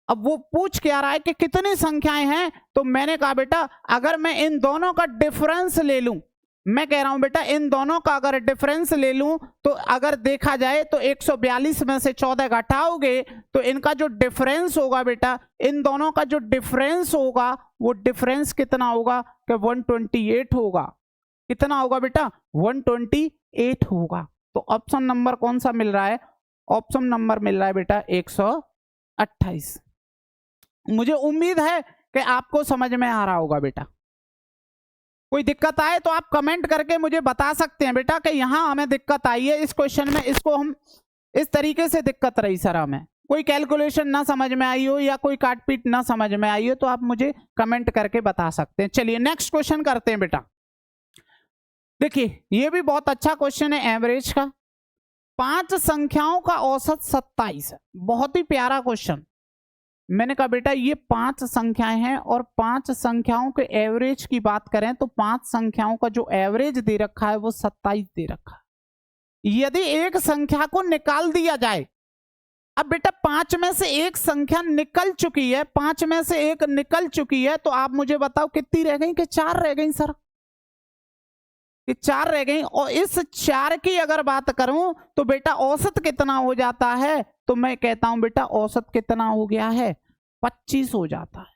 अब वो पूछ क्या रहा है कि कितनी संख्याएं हैं, तो मैंने कहा बेटा अगर मैं इन दोनों का डिफरेंस ले लूं, मैं कह रहा हूं बेटा इन दोनों का अगर डिफरेंस ले लूं, तो अगर देखा जाए तो 142 में से 14 घटाओगे तो इनका जो डिफरेंस होगा बेटा, इन दोनों का जो डिफरेंस होगा वो डिफरेंस कितना होगा, कि 128 होगा। कितना होगा बेटा, 128 होगा। तो ऑप्शन नंबर कौन सा मिल रहा है, ऑप्शन नंबर मिल रहा है बेटा 128। मुझे उम्मीद है कि आपको समझ में आ रहा होगा बेटा। कोई दिक्कत आए तो आप कमेंट करके मुझे बता सकते हैं बेटा कि यहां हमें दिक्कत आई है इस क्वेश्चन में, इसको हम इस तरीके से दिक्कत रही सर हमें, कोई कैलकुलेशन ना समझ में आई हो या कोई काटपीट ना समझ में आई हो, तो आप मुझे कमेंट करके बता सकते हैं। चलिए नेक्स्ट क्वेश्चन करते हैं बेटा। देखिए ये भी बहुत अच्छा क्वेश्चन है एवरेज का। 5 संख्याओं का औसत 27 है, बहुत ही प्यारा क्वेश्चन। मैंने कहा बेटा ये 5 संख्याएं हैं और 5 संख्याओं के एवरेज की बात करें तो 5 संख्याओं का जो एवरेज दे रखा है वो 27 दे रखा है। यदि एक संख्या को निकाल दिया जाए, अब बेटा 5 में से एक संख्या निकल चुकी है, 5 में से एक निकल चुकी है, तो आप मुझे बताओ कितनी रह गई, कि 4 रह गई सर, कि 4 रह गई। और इस 4 की अगर बात करूं तो बेटा औसत कितना हो जाता है, तो मैं कहता हूं बेटा औसत कितना हो गया है, 25 हो जाता है।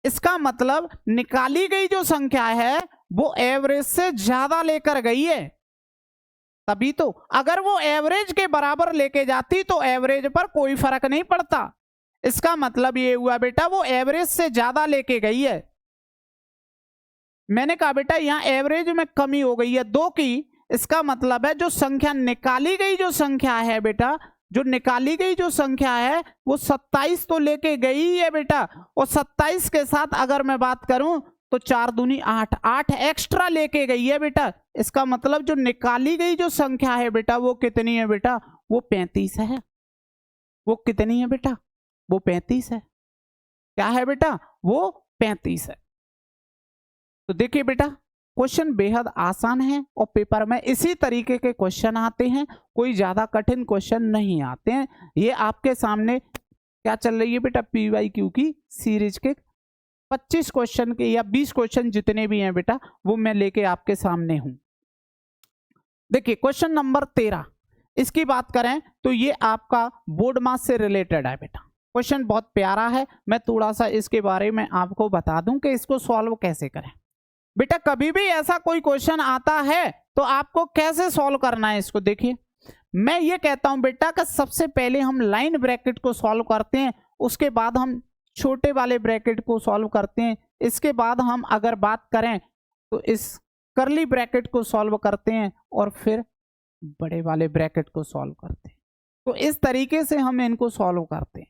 इसका मतलब निकाली गई जो संख्या है वो एवरेज से ज्यादा लेकर गई है, तभी तो। अगर वो एवरेज के बराबर लेके जाती तो एवरेज पर कोई फर्क नहीं पड़ता। इसका मतलब ये हुआ बेटा वो एवरेज से ज्यादा लेके गई है। मैंने कहा बेटा यहां एवरेज में कमी हो गई है 2 की। इसका मतलब है जो संख्या निकाली गई जो संख्या है बेटा जो निकाली गई जो संख्या है वो 27 तो लेके गई है बेटा, और 27 के साथ अगर मैं बात करूं तो 4 दूनी 8, 8 एक्स्ट्रा लेके गई है बेटा। इसका मतलब जो निकाली गई जो संख्या है बेटा वो कितनी है बेटा, वो 35 है। वो कितनी है बेटा, वो 35 है। क्या है बेटा, वो 35 है। तो देखिए बेटा क्वेश्चन बेहद आसान है और पेपर में इसी तरीके के क्वेश्चन आते हैं, कोई ज्यादा कठिन क्वेश्चन नहीं आते हैं। ये आपके सामने क्या चल रही है बेटा, PYQ की सीरीज के 25 क्वेश्चन के या 20 क्वेश्चन जितने भी हैं बेटा वो मैं लेके आपके सामने हूं। देखिए क्वेश्चन नंबर 13, इसकी बात करें तो ये आपका बोर्ड मास से रिलेटेड है बेटा। क्वेश्चन बहुत प्यारा है, मैं थोड़ा सा इसके बारे में आपको बता दूं कि इसको सॉल्व कैसे करें। बेटा कभी भी ऐसा कोई क्वेश्चन आता है तो आपको कैसे सॉल्व करना है इसको। देखिए मैं ये कहता हूं बेटा कि सबसे पहले हम लाइन ब्रैकेट को सॉल्व करते हैं, उसके बाद हम छोटे वाले ब्रैकेट को सॉल्व करते हैं, इसके बाद हम अगर बात करें तो इस कर्ली ब्रैकेट को सॉल्व करते हैं और फिर बड़े वाले ब्रैकेट को सॉल्व करते हैं। तो इस तरीके से हम इनको सॉल्व करते हैं।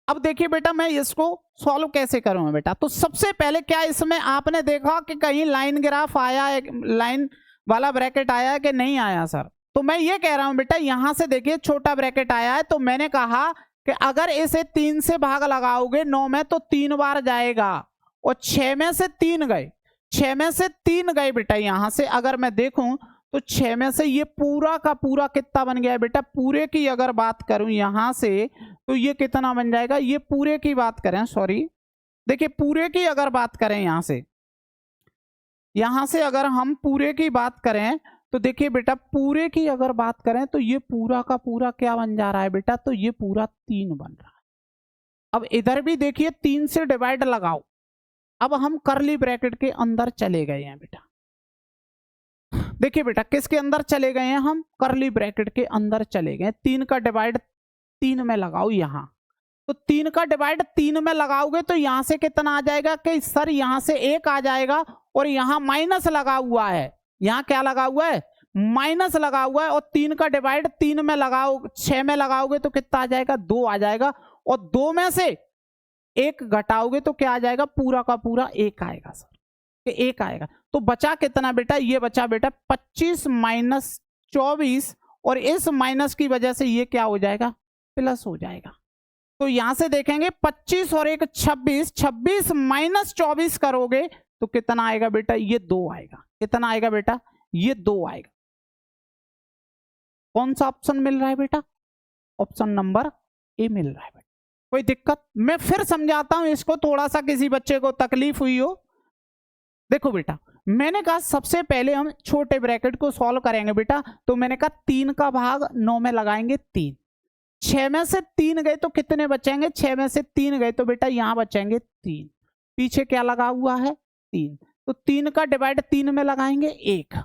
अब देखिए बेटा मैं इसको सॉल्व कैसे करूंगा बेटा। तो सबसे पहले क्या इसमें आपने देखा कि कहीं लाइन ग्राफ आया है, लाइन वाला ब्रैकेट आया है कि नहीं आया सर। तो मैं ये कह रहा हूं बेटा यहां से देखिए छोटा ब्रैकेट आया है, तो मैंने कहा कि अगर इसे 3 से भाग लगाओगे 9 में तो 3 बार जाएगा, और 6 में से 3 गए, 6 में से 3 गए बेटा। यहां से अगर मैं देखूं तो 6 में से ये पूरा का पूरा कितना बन गया बेटा, पूरे की अगर बात करूं यहां से तो ये कितना बन जाएगा, ये पूरे की बात करें, सॉरी देखिए पूरे की अगर बात करें यहां से अगर हम पूरे की बात करें तो देखिए बेटा पूरे की अगर बात करें तो ये पूरा का पूरा क्या बन जा रहा है बेटा, तो ये पूरा 3 बन रहा है। अब इधर भी देखिए 3 से डिवाइड लगाओ। अब हम कर्ली ब्रैकेट के अंदर चले गए हैं बेटा। देखिए बेटा किसके अंदर चले गए हैं हम, कर्ली ब्रैकेट के अंदर चले गए। 3 का डिवाइड 3 में लगाओ यहां, तो 3 का डिवाइड 3 में लगाओगे तो यहां से कितना आ जाएगा कि सर यहां से 1 आ जाएगा, और यहां माइनस लगा हुआ है, यहां क्या लगा हुआ है, माइनस लगा हुआ है। और 3 का डिवाइड 3 में लगाओ 6 में लगाओगे तो कितना आ जाएगा, 2 आ जाएगा, और 2 में से 1 घटाओगे तो क्या आ जाएगा, पूरा का पूरा 1 आएगा सर, 1 आएगा। तो बचा कितना बेटा, ये बचा बेटा 25 माइनस 24, और इस माइनस की वजह से ये क्या हो जाएगा, प्लस हो जाएगा। तो यहां से देखेंगे 25 और 1 26, 26 माइनस 24 करोगे तो कितना आएगा बेटा, ये 2 आएगा। कितना आएगा बेटा, ये 2 आएगा। कौन सा ऑप्शन मिल रहा है बेटा, ऑप्शन नंबर ए मिल रहा है बेटा। कोई दिक्कत, मैं फिर समझाता हूं इसको, थोड़ा सा किसी बच्चे को तकलीफ हुई हो। देखो बेटा मैंने कहा सबसे पहले हम छोटे ब्रैकेट को सॉल्व करेंगे बेटा, तो मैंने कहा 3 का भाग 9 में लगाएंगे 3, 6 में से 3 गए तो कितने बचेंगे, 6 में से 3 गए तो बेटा यहां बचेंगे 3, पीछे क्या लगा हुआ है 3, तो 3 का डिवाइड 3 में लगाएंगे 1।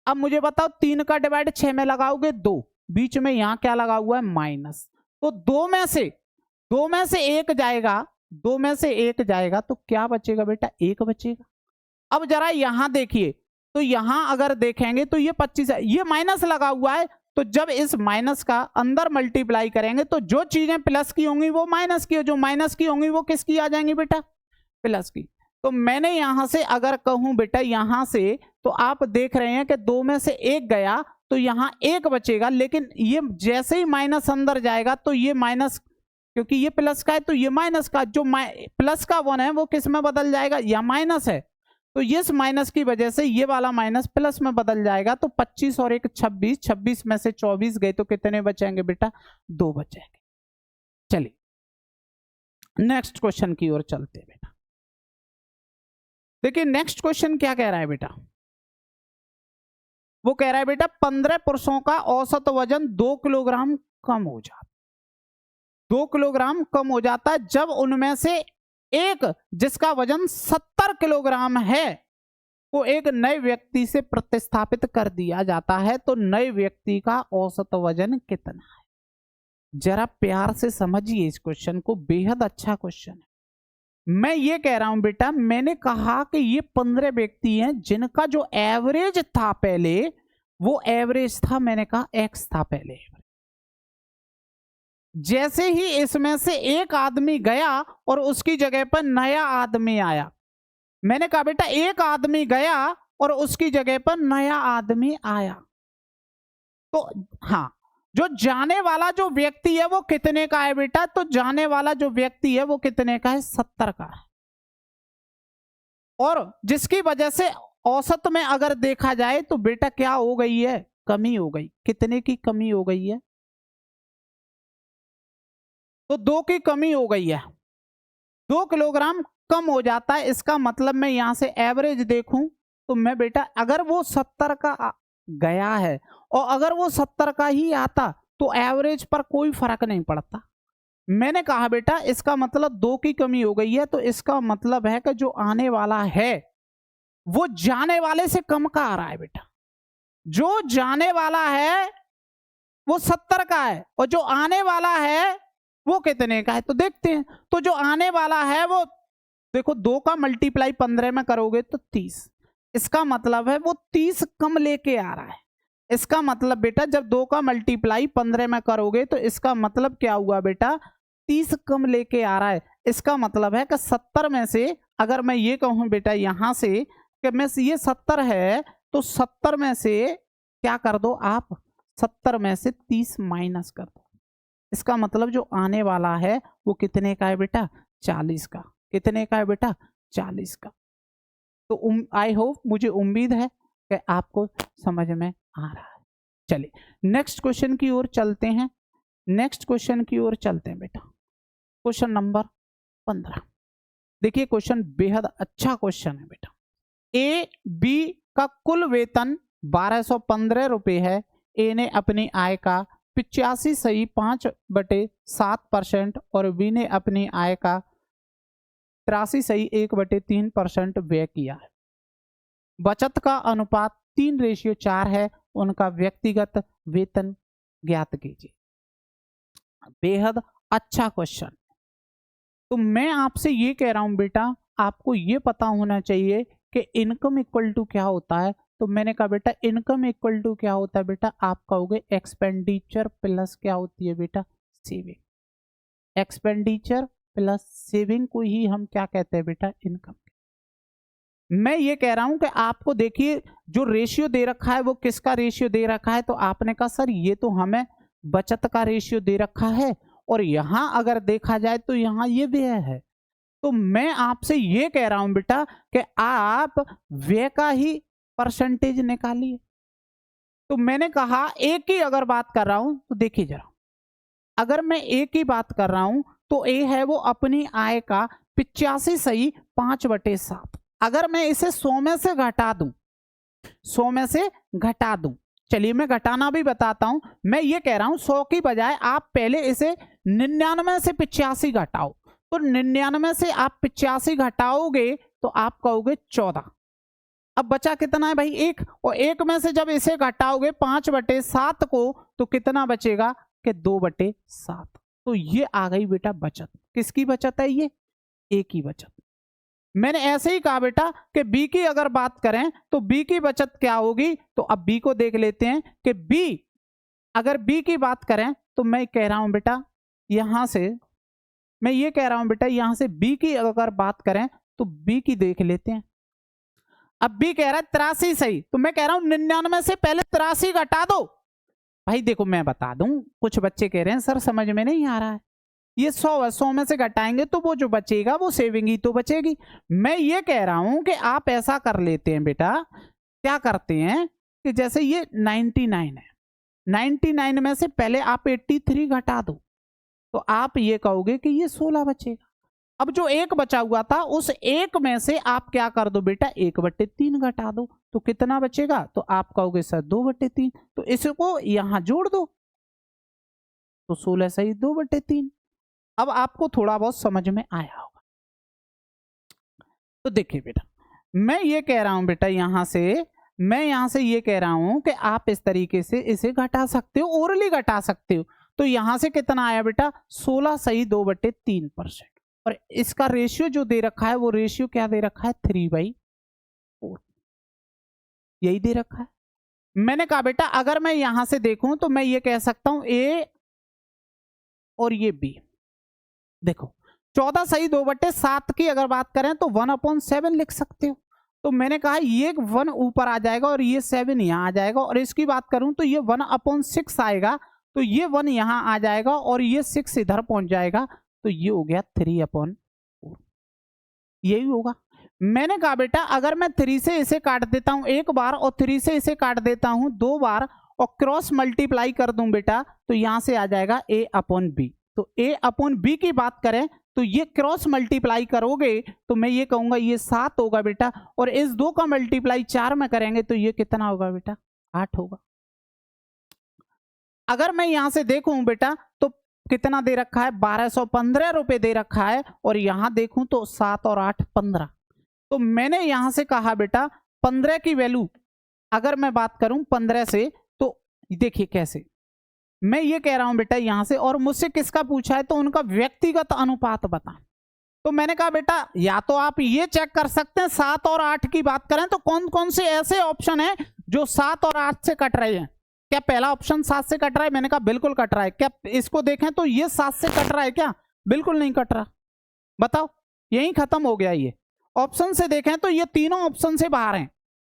अब मुझे बताओ 3 का डिवाइड 6 में लगाओगे 2, बीच में यहां क्या लगा हुआ है माइनस, तो 2 में से 1 जाएगा, 2 में से 1 जाएगा तो क्या बचेगा बेटा, 1 बचेगा। अब जरा यहां देखिए, तो यहां अगर देखेंगे तो ये 25 है, ये माइनस लगा हुआ है, तो जब इस माइनस का अंदर मल्टीप्लाई करेंगे तो जो चीजें प्लस की होंगी वो माइनस की, जो माइनस की होंगी वो किसकी आ जाएंगी बेटा, प्लस की। तो मैंने यहां से अगर कहूं बेटा यहां से, तो आप देख रहे हैं कि 2 में से 1 गया तो यहां 1 बचेगा, लेकिन ये जैसे ही माइनस अंदर जाएगा तो ये माइनस, क्योंकि ये प्लस का है तो ये माइनस का, जो प्लस का 1 है वो किस में बदल जाएगा, या माइनस है, तो इस माइनस की वजह से ये वाला माइनस प्लस में बदल जाएगा। तो 25 और 1 26, 26 में से 24 गए तो कितने बचेंगे बेटा, 2 बचेंगे। चलिए नेक्स्ट क्वेश्चन की ओर चलते हैं बेटा। देखिए नेक्स्ट क्वेश्चन क्या कह रहा है बेटा, वो कह रहा है बेटा 15 पुरुषों का औसत वजन 2 किलोग्राम कम हो जाता, 2 किलोग्राम कम हो जाता है जब उनमें से एक जिसका वजन 70 किलोग्राम है को एक नए व्यक्ति से प्रतिस्थापित कर दिया जाता है, तो नए व्यक्ति का औसत वजन कितना है। जरा प्यार से समझिए इस क्वेश्चन को, बेहद अच्छा क्वेश्चन है। मैं ये कह रहा हूं बेटा, मैंने कहा कि ये 15 व्यक्ति हैं जिनका जो एवरेज था पहले, वो एवरेज था, मैंने कहा x था पहले, जैसे ही इसमें से एक आदमी गया और उसकी जगह पर नया आदमी आया, मैंने कहा बेटा एक आदमी गया और उसकी जगह पर नया आदमी आया, तो हाँ, जो जाने वाला जो व्यक्ति है वो कितने का है बेटा? तो जाने वाला जो व्यक्ति है वो कितने का है? 70 का है। और जिसकी वजह से औसत में अगर देखा जाए तो बेटा क्या हो गई है? कमी हो गई। कितने की कमी हो गई है? तो 2 की कमी हो गई है। 2 किलोग्राम कम हो जाता है। इसका मतलब मैं यहां से एवरेज देखूं तो मैं बेटा अगर वो 70 का गया है और अगर वो 70 का ही आता तो एवरेज पर कोई फर्क नहीं पड़ता। मैंने कहा बेटा इसका मतलब 2 की कमी हो गई है, तो इसका मतलब है कि जो आने वाला है वो जाने वाले से कम का आ रहा है बेटा। जो जाने वाला है वो 70 का है और जो आने वाला है वो कितने का है? तो देखते हैं। तो जो आने वाला है वो देखो 2 का मल्टीप्लाई 15 में करोगे तो 30। इसका मतलब है वो 30 कम लेके आ रहा है। इसका मतलब बेटा जब 2 का मल्टीप्लाई 15 में करोगे तो इसका मतलब क्या हुआ बेटा? 30 कम लेके आ रहा है। इसका मतलब है कि 70 में से अगर मैं ये कहूं बेटा यहां से कि मैं ये 70 है तो 70 में से क्या कर दो आप? 70 में से 30 माइनस कर दो। इसका मतलब जो आने वाला है वो कितने का है बेटा? 40 का। कितने का है बेटा? 40 का। तो आई होप, मुझे उम्मीद है कि आपको समझ में आ रहा है। चलिए नेक्स्ट क्वेश्चन की ओर चलते हैं। नेक्स्ट क्वेश्चन की ओर चलते हैं बेटा। Question number 15। देखिए क्वेश्चन बेहद अच्छा क्वेश्चन है बेटा। ए बी का कुल वेतन 1215 रुपए है। ए ने अपनी आय का 85.5/7% और बी ने अपनी आय का 83.1/3% व्यय किया है। बचत का अनुपात 3:4 है। उनका व्यक्तिगत वेतन ज्ञात कीजिए। बेहद अच्छा क्वेश्चन। तो मैं आपसे ये कह रहा हूं बेटा आपको ये पता होना चाहिए कि इनकम इक्वल टू क्या होता है। तो मैंने कहा बेटा इनकम इक्वल टू क्या होता है बेटा? आप कहोगे एक्सपेंडिचर प्लस क्या होती है बेटा? सेविंग। एक्सपेंडिचर प्लस सेविंग को ही हम क्या कहते हैं बेटा? इनकम। मैं ये कह रहा हूं कि आपको देखिए जो रेशियो दे रखा है वो किसका रेशियो दे रखा है? तो आपने कहा सर ये तो हमें बचत का रेशियो दे रखा है और यहां अगर देखा जाए तो यहां ये व्यय है। तो मैं आपसे ये कह रहा हूं बेटा कि आप व्यय का ही परसेंटेज निकालिए। तो मैंने कहा ए की अगर बात कर रहा हूं तो देखिए जरा, अगर मैं ए की बात कर रहा हूं तो ए है वो अपनी आय का 85.5/7। अगर मैं इसे 100 में से घटा दूं, 100 में से घटा दूं, चलिए मैं घटाना भी बताता हूं। मैं ये कह रहा हूं 100 की बजाय आप पहले इसे 99 से 85 घटाओ। तो 99 से आप 85 घटाओगे तो आप कहोगे 14। अब बचा कितना है भाई? 1। और 1 में से जब इसे घटाओगे 5/7 को तो कितना बचेगा? कि 2/7। तो ये आ गई बेटा बचत। किसकी बचत है ये? ए की बचत। मैंने ऐसे ही कहा बेटा कि बी की अगर बात करें तो बी की बचत क्या होगी? तो अब बी को देख लेते हैं कि बी, अगर बी की बात करें तो मैं कह रहा हूं बेटा यहां से, मैं ये कह रहा हूं बेटा यहां से बी की अगर बात करें तो बी की देख लेते हैं। अब बी कह रहा है 83 सही, तो मैं कह रहा हूं 99 से पहले 83 घटा दो। भाई देखो मैं बता दूं, कुछ बच्चे कह रहे हैं सर समझ में नहीं आ रहा है, ये 100 है, 100 में से घटाएंगे तो वो जो बचेगा वो सेविंग ही तो बचेगी। मैं ये कह रहा हूं कि आप ऐसा कर लेते हैं बेटा, क्या करते हैं कि जैसे ये 99 है, 99 में से पहले आप 83 घटा दो तो आप ये कहोगे कि ये 16 बचेगा। अब जो एक बचा हुआ था उस एक में से आप क्या कर दो बेटा? 1/3 घटा दो तो कितना बचेगा? तो आप कहोगे सर 2/3। तो इसको यहां जोड़ दो तो 16 सही 2/3। अब आपको थोड़ा बहुत समझ में आया होगा। तो देखिए बेटा मैं ये कह रहा हूं बेटा यहां से, मैं यहां से ये कह रहा हूं कि आप इस तरीके से इसे घटा सकते हो, ओरली घटा सकते हो। तो यहां से कितना आया बेटा? 16 सही 2/3%। और इसका रेशियो जो दे रखा है वो रेशियो क्या दे रखा है? 3/4 यही दे रखा है। मैंने कहा बेटा अगर मैं यहां से देखूं तो मैं ये कह सकता हूं ए और ये बी। देखो 14 सही 2/7 की अगर बात करें तो 1/7 लिख सकते हो। तो मैंने कहा ये 1 ऊपर आ जाएगा और ये 7 यहाँ आ जाएगा, और इसकी बात करूं तो ये 1/6 आएगा, तो ये 1 यहाँ आ जाएगा और ये 6 इधर पहुंच जाएगा, तो ये हो गया 3/4। यही होगा। मैंने कहा बेटा अगर मैं 3 से इसे काट देता हूं एक बार और 3 से इसे काट देता हूं 2 बार और क्रॉस मल्टीप्लाई कर दूं बेटा, तो यहां से आ जाएगा A/B। तो A/B की बात करें तो ये क्रॉस मल्टीप्लाई करोगे तो मैं ये कहूंगा ये 7 होगा बेटा, और इस 2 का मल्टीप्लाई 4 में करेंगे तो ये कितना होगा बेटा, 8 होगा। अगर मैं यहां से देखूं बेटा तो कितना दे रखा है, 1215 रुपए दे रखा है, और यहां देखूं तो 7 और 8 15। तो मैंने यहां से कहा बेटा 15 की वैल्यू अगर मैं बात करूं 15 से, तो देखिए कैसे मैं ये कह रहा हूं बेटा यहां से, और मुझसे किसका पूछा है तो उनका व्यक्तिगत अनुपात बता। तो मैंने कहा बेटा या तो आप ये चेक कर सकते हैं 7 और 8 की बात करें तो कौन कौन से ऐसे ऑप्शन है जो 7 और 8 से कट रहे हैं। क्या पहला ऑप्शन 7 से कट रहा है? मैंने कहा बिल्कुल कट रहा है। क्या इसको देखें तो ये 7 से कट रहा है क्या? बिल्कुल नहीं कट रहा। बताओ, यही खत्म हो गया। ये ऑप्शन से देखें तो ये तीनों ऑप्शन से बाहर हैं।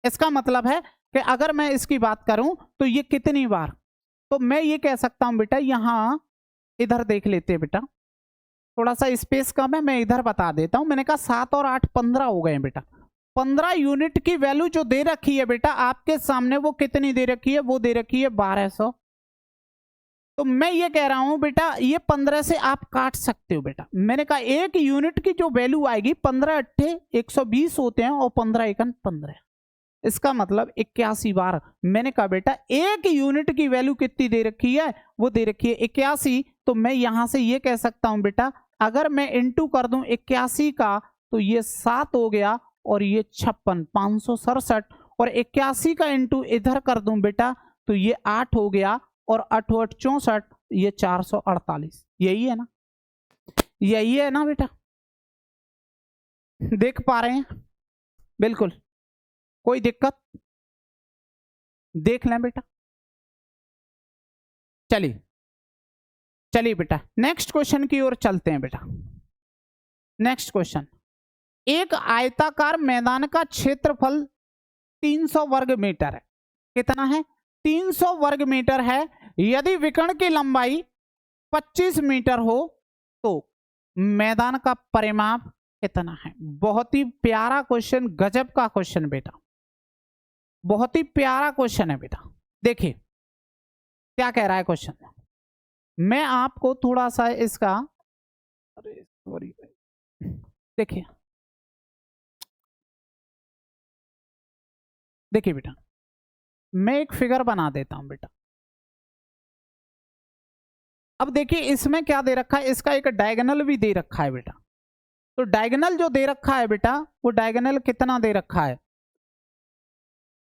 इसका मतलब है कि अगर मैं इसकी बात करूं तो ये कितनी बार, तो मैं ये कह सकता हूं बेटा यहां इधर देख लेते हैं बेटा, थोड़ा सा स्पेस कम है, मैं इधर बता देता हूं। मैंने कहा 7 और 8 15 हो गए बेटा। 15 यूनिट की वैल्यू जो दे रखी है बेटा आपके सामने, वो कितनी दे रखी है? वो दे रखी है 1200। तो मैं ये कह रहा हूं बेटा ये 15 से आप काट सकते हो बेटा। मैंने कहा एक यूनिट की जो वैल्यू आएगी 15 अट्ठे 120 होते हैं और 15 एकन 15, इसका मतलब 81 बार। मैंने कहा बेटा एक यूनिट की वैल्यू कितनी दे रखी है? वो दे रखी है 81। तो मैं यहां से ये कह सकता हूं बेटा अगर मैं इंटू कर दूं 81 का तो ये 7 हो गया और ये 56 567, और 81 का इंटू इधर कर दूं बेटा तो ये 8 हो गया, और 8 8 64, ये 448। यही है ना? यही है ना बेटा? देख पा रहे हैं? बिल्कुल, कोई दिक्कत? देख लें बेटा। चलिए बेटा नेक्स्ट क्वेश्चन की ओर चलते हैं बेटा। नेक्स्ट क्वेश्चन, एक आयताकार मैदान का क्षेत्रफल 300 वर्ग मीटर है। कितना है? 300 वर्ग मीटर है। यदि विकर्ण की लंबाई 25 मीटर हो तो मैदान का परिमाप कितना है? बहुत ही प्यारा क्वेश्चन, गजब का क्वेश्चन बेटा, बहुत ही प्यारा क्वेश्चन है बेटा। देखिए क्या कह रहा है क्वेश्चन, मैं आपको थोड़ा सा इसका, अरे सॉरी, देखिए बेटा मैं एक फिगर बना देता हूं बेटा। अब देखिए इसमें क्या दे रखा है, इसका एक डायगोनल भी दे रखा है बेटा। तो डायगोनल जो दे रखा है बेटा वो डायगोनल कितना दे रखा है?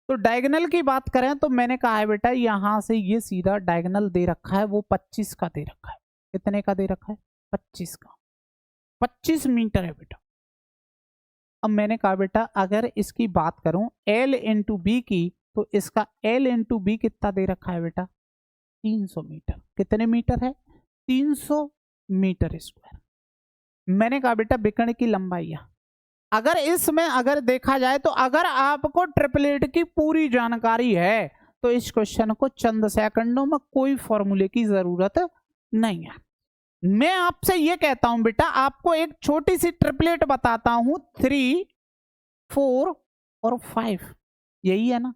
तो डायगोनल की बात करें तो मैंने कहा है बेटा यहां से ये सीधा डायगोनल दे रखा है वो 25 का दे रखा है। कितने का दे रखा है? 25 का। 25 मीटर है बेटा। अब मैंने कहा बेटा अगर इसकी बात करूं L इंटू बी की, तो इसका L इंटू बी कितना दे रखा है बेटा? 300 मीटर। कितने मीटर है? 300 मीटर स्क्वायर। मैंने कहा बेटा विकर्ण की लंबाई, अगर इसमें अगर देखा जाए तो अगर आपको ट्रिपलेट की पूरी जानकारी है तो इस क्वेश्चन को चंद सेकंडों में, कोई फॉर्मूले की जरूरत नहीं है। मैं आपसे यह कहता हूं बेटा आपको एक छोटी सी ट्रिपलेट बताता हूं, 3 4 और 5। यही है ना?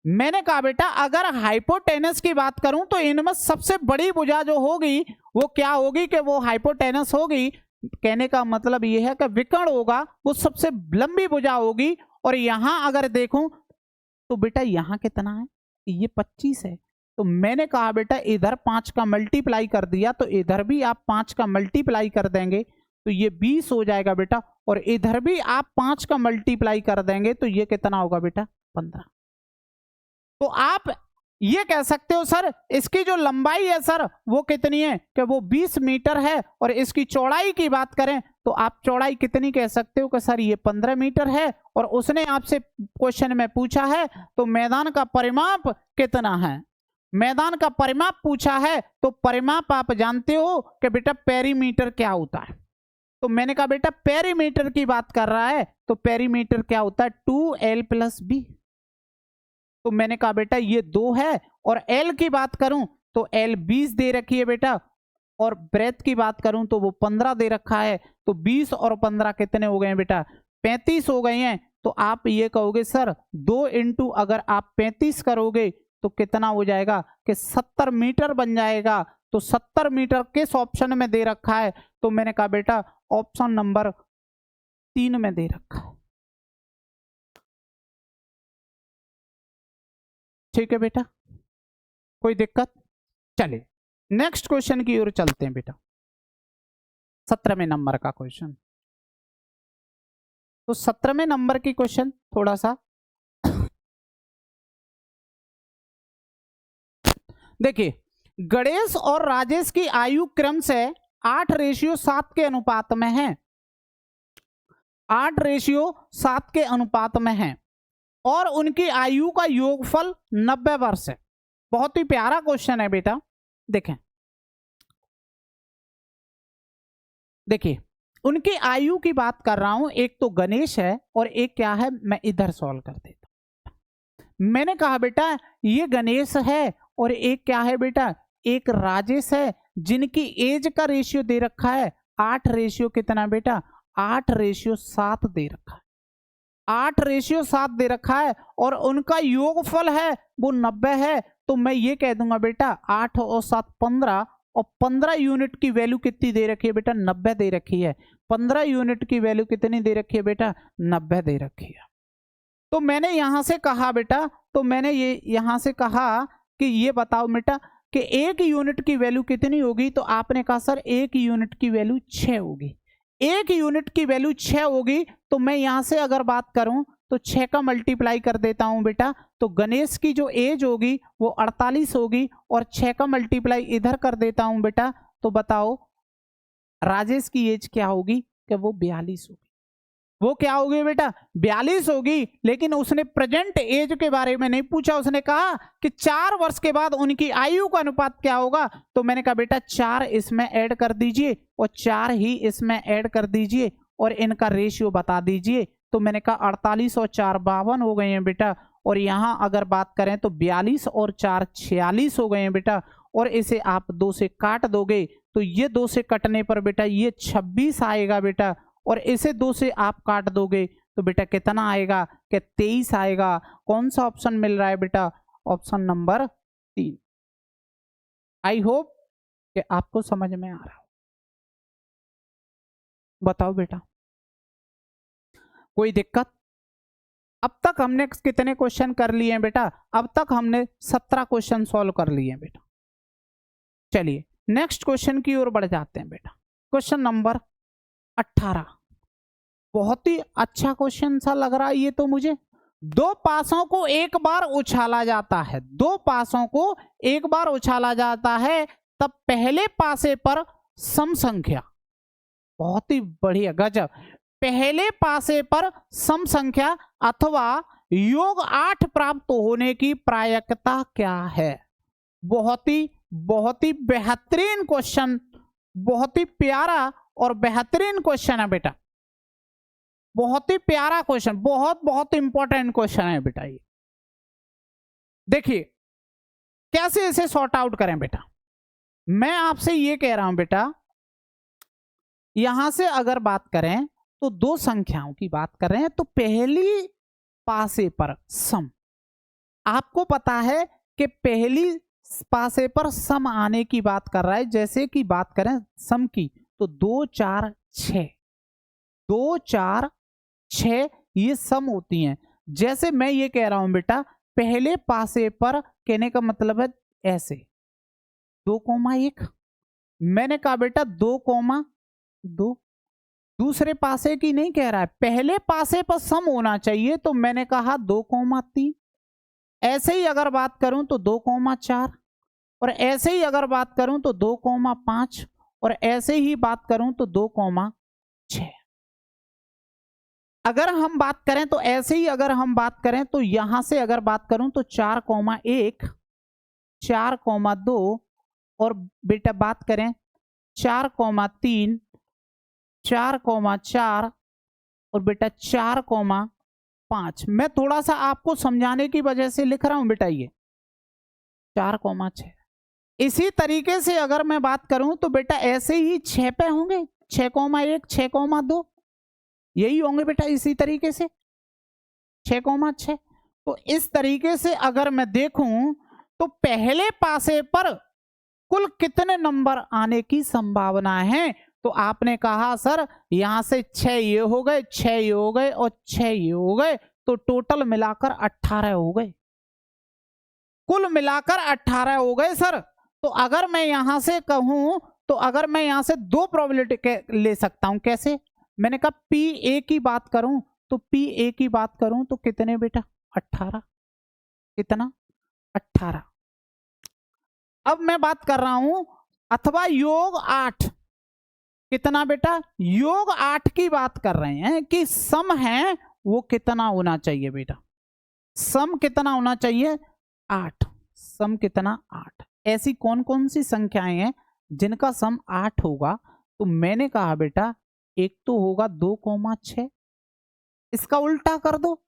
मैंने कहा बेटा अगर हाइपोटेनस की बात करूं तो इनमें सबसे बड़ी भुजा जो होगी वो क्या होगी कि वो हाइपोटेनस होगी। कहने का मतलब यह है कि विकर्ण होगा वो सबसे लंबी भुजा होगी। और यहां अगर देखूं तो बेटा यहां कितना है? ये 25 है। तो मैंने कहा बेटा इधर 5 का मल्टीप्लाई कर दिया तो इधर भी आप 5 का मल्टीप्लाई कर देंगे तो ये 20 हो जाएगा बेटा, और इधर भी आप 5 का मल्टीप्लाई कर देंगे तो ये कितना होगा बेटा? 15। तो आप ये कह सकते हो सर इसकी जो लंबाई है सर वो कितनी है कि वो 20 मीटर है, और इसकी चौड़ाई की बात करें तो आप चौड़ाई कितनी कह सकते हो कि सर ये 15 मीटर है। और उसने आपसे क्वेश्चन में पूछा है तो मैदान का परिमाप कितना है, मैदान का परिमाप पूछा है तो परिमाप आप जानते हो कि बेटा पेरीमीटर क्या होता है। तो मैंने कहा बेटा पेरीमीटर की बात कर रहा है तो पेरीमीटर क्या होता है 2l + b। तो मैंने कहा बेटा ये 2 है और l की बात करूं तो l 20 दे रखी है बेटा, और ब्रेथ की बात करूं तो वो 15 दे रखा है। तो 20 और 15 कितने हो गए हैं बेटा 35 हो गए हैं। तो आप ये कहोगे सर 2 इंटू अगर आप 35 करोगे तो कितना हो जाएगा कि 70 मीटर बन जाएगा। तो 70 मीटर किस ऑप्शन में दे रखा है? तो मैंने कहा बेटा ऑप्शन नंबर 3 में दे रखा है। ठीक है बेटा, कोई दिक्कत? चलिए नेक्स्ट क्वेश्चन की ओर चलते हैं बेटा। 17वें नंबर का क्वेश्चन। तो 17वें नंबर की क्वेश्चन थोड़ा सा देखिए, गणेश और राजेश की आयु क्रम से 8:7 के अनुपात में है। 8:7 के अनुपात में है और उनकी आयु का योगफल 90 वर्ष है। बहुत ही प्यारा क्वेश्चन है बेटा। देखें, देखिए उनकी आयु की बात कर रहा हूं, एक तो गणेश है और एक क्या है, मैं इधर सॉल्व कर देता हूं। मैंने कहा बेटा ये गणेश है और एक क्या है बेटा, एक राजेश है, जिनकी एज का रेशियो दे रखा है 8 रेशियो कितना बेटा 8:7 दे रखा है। 8:7 दे रखा है और उनका योगफल है वो 90 है। तो मैं ये कह दूंगा बेटा 8 और 7 15, और 15 यूनिट की वैल्यू कितनी दे रखी है बेटा 90 दे रखी है। 15 यूनिट की वैल्यू कितनी दे रखी है बेटा 90 दे रखी है। तो मैंने यहां से कहा बेटा, तो मैंने ये यहां से कहा कि ये बताओ बेटा कि 1 यूनिट की वैल्यू कितनी होगी। तो आपने कहा सर 1 यूनिट की वैल्यू 6 होगी। 1 यूनिट की वैल्यू 6 होगी। तो मैं यहां से अगर बात करूं तो 6 का मल्टीप्लाई कर देता हूं बेटा। तो गणेश की जो एज होगी वो 48 होगी और 6 का मल्टीप्लाई इधर कर देता हूं बेटा। तो बताओ राजेश की एज क्या होगी कि वो 42 होगी। वो क्या होगी बेटा 42 होगी। लेकिन उसने प्रेजेंट एज के बारे में नहीं पूछा, उसने कहा कि 4 वर्ष के बाद उनकी आयु का अनुपात क्या होगा। तो मैंने कहा बेटा 4 इसमें ऐड कर दीजिए और 4 ही इसमें ऐड कर दीजिए और इनका रेशियो बता दीजिए। तो मैंने कहा 48 और 4 52 हो गए हैं बेटा। और यहां अगर बात करें तो 42 और 4 46 हो गए हैं बेटा। और इसे आप 2 से काट दोगे तो ये 2 से कटने पर बेटा ये 26 आएगा बेटा। और इसे 2 से आप काट दोगे तो बेटा कितना आएगा कि 23 आएगा। कौन सा ऑप्शन मिल रहा है बेटा, ऑप्शन नंबर 3। आई होप कि आपको समझ में आ रहा हो। बताओ बेटा कोई दिक्कत? अब तक हमने कितने क्वेश्चन कर लिए हैं बेटा? अब तक हमने 17 क्वेश्चन सॉल्व कर लिए हैं बेटा। चलिए नेक्स्ट क्वेश्चन की ओर बढ़ जाते हैं बेटा। Question number 18। बहुत ही अच्छा क्वेश्चन सा लग रहा है ये तो मुझे। 2 पासों को एक बार उछाला जाता है, 2 पासों को एक बार उछाला जाता है, तब पहले पासे पर सम संख्या, बहुत ही बढ़िया गजब, पहले पासे पर सम संख्या अथवा योग 8 प्राप्त होने की प्रायिकता क्या है? बहुत ही बेहतरीन क्वेश्चन, बहुत ही प्यारा और बेहतरीन क्वेश्चन है बेटा। बहुत ही प्यारा क्वेश्चन, बहुत इंपॉर्टेंट क्वेश्चन है बेटा ये। देखिए कैसे इसे सॉर्ट आउट करें बेटा। मैं आपसे ये कह रहा हूं बेटा, यहां से अगर बात करें तो 2 संख्याओं की बात कर रहे हैं तो पहली पासे पर सम, आपको पता है कि पहली पासे पर सम आने की बात कर रहा है। जैसे कि बात करें सम की तो 2 4 6, 2 4 6 ये सम होती हैं। जैसे मैं ये कह रहा हूं बेटा पहले पासे पर, कहने का मतलब है ऐसे 2,1, मैंने कहा बेटा 2,2, दूसरे पासे की नहीं कह रहा है, पहले पासे पर सम होना चाहिए तो मैंने कहा 2,3। ऐसे ही अगर बात करूं तो 2,4, और ऐसे ही अगर बात करूं तो 2,5, और ऐसे ही बात करूं तो 2,6। अगर हम बात करें तो ऐसे ही अगर हम बात करें तो यहां से अगर बात करूं तो 4,1, 4,2 और बेटा बात करें 4,3, 4,4 और बेटा 4,5। मैं थोड़ा सा आपको समझाने की वजह से लिख रहा हूं बेटा, ये 4,6। इसी तरीके से अगर मैं बात करूं तो बेटा ऐसे ही 6 पे होंगे, 6,1, 6,2 यही होंगे बेटा इसी तरीके से 6,6। तो इस तरीके से अगर मैं देखूं तो पहले पासे पर कुल कितने नंबर आने की संभावना है। तो आपने कहा सर यहां से 6 ये हो गए, 6 ये हो गए और 6 ये हो गए, तो टोटल मिलाकर 18 हो गए, कुल मिलाकर 18 हो गए सर। तो अगर मैं यहां से कहूं तो अगर मैं यहां से 2 प्रोबेबिलिटी ले सकता हूं। कैसे? मैंने कहा पी ए की बात करूं तो पी ए की बात करूं तो कितने बेटा 18, कितना 18। अब मैं बात कर रहा हूं अथवा योग 8, कितना बेटा योग 8 की बात कर रहे हैं कि सम है वो कितना होना चाहिए बेटा, सम कितना होना चाहिए 8, सम कितना 8। ऐसी कौन कौन सी संख्याएं हैं जिनका सम 8 होगा? तो मैंने कहा बेटा एक तो होगा 2,6, इसका उल्टा कर दो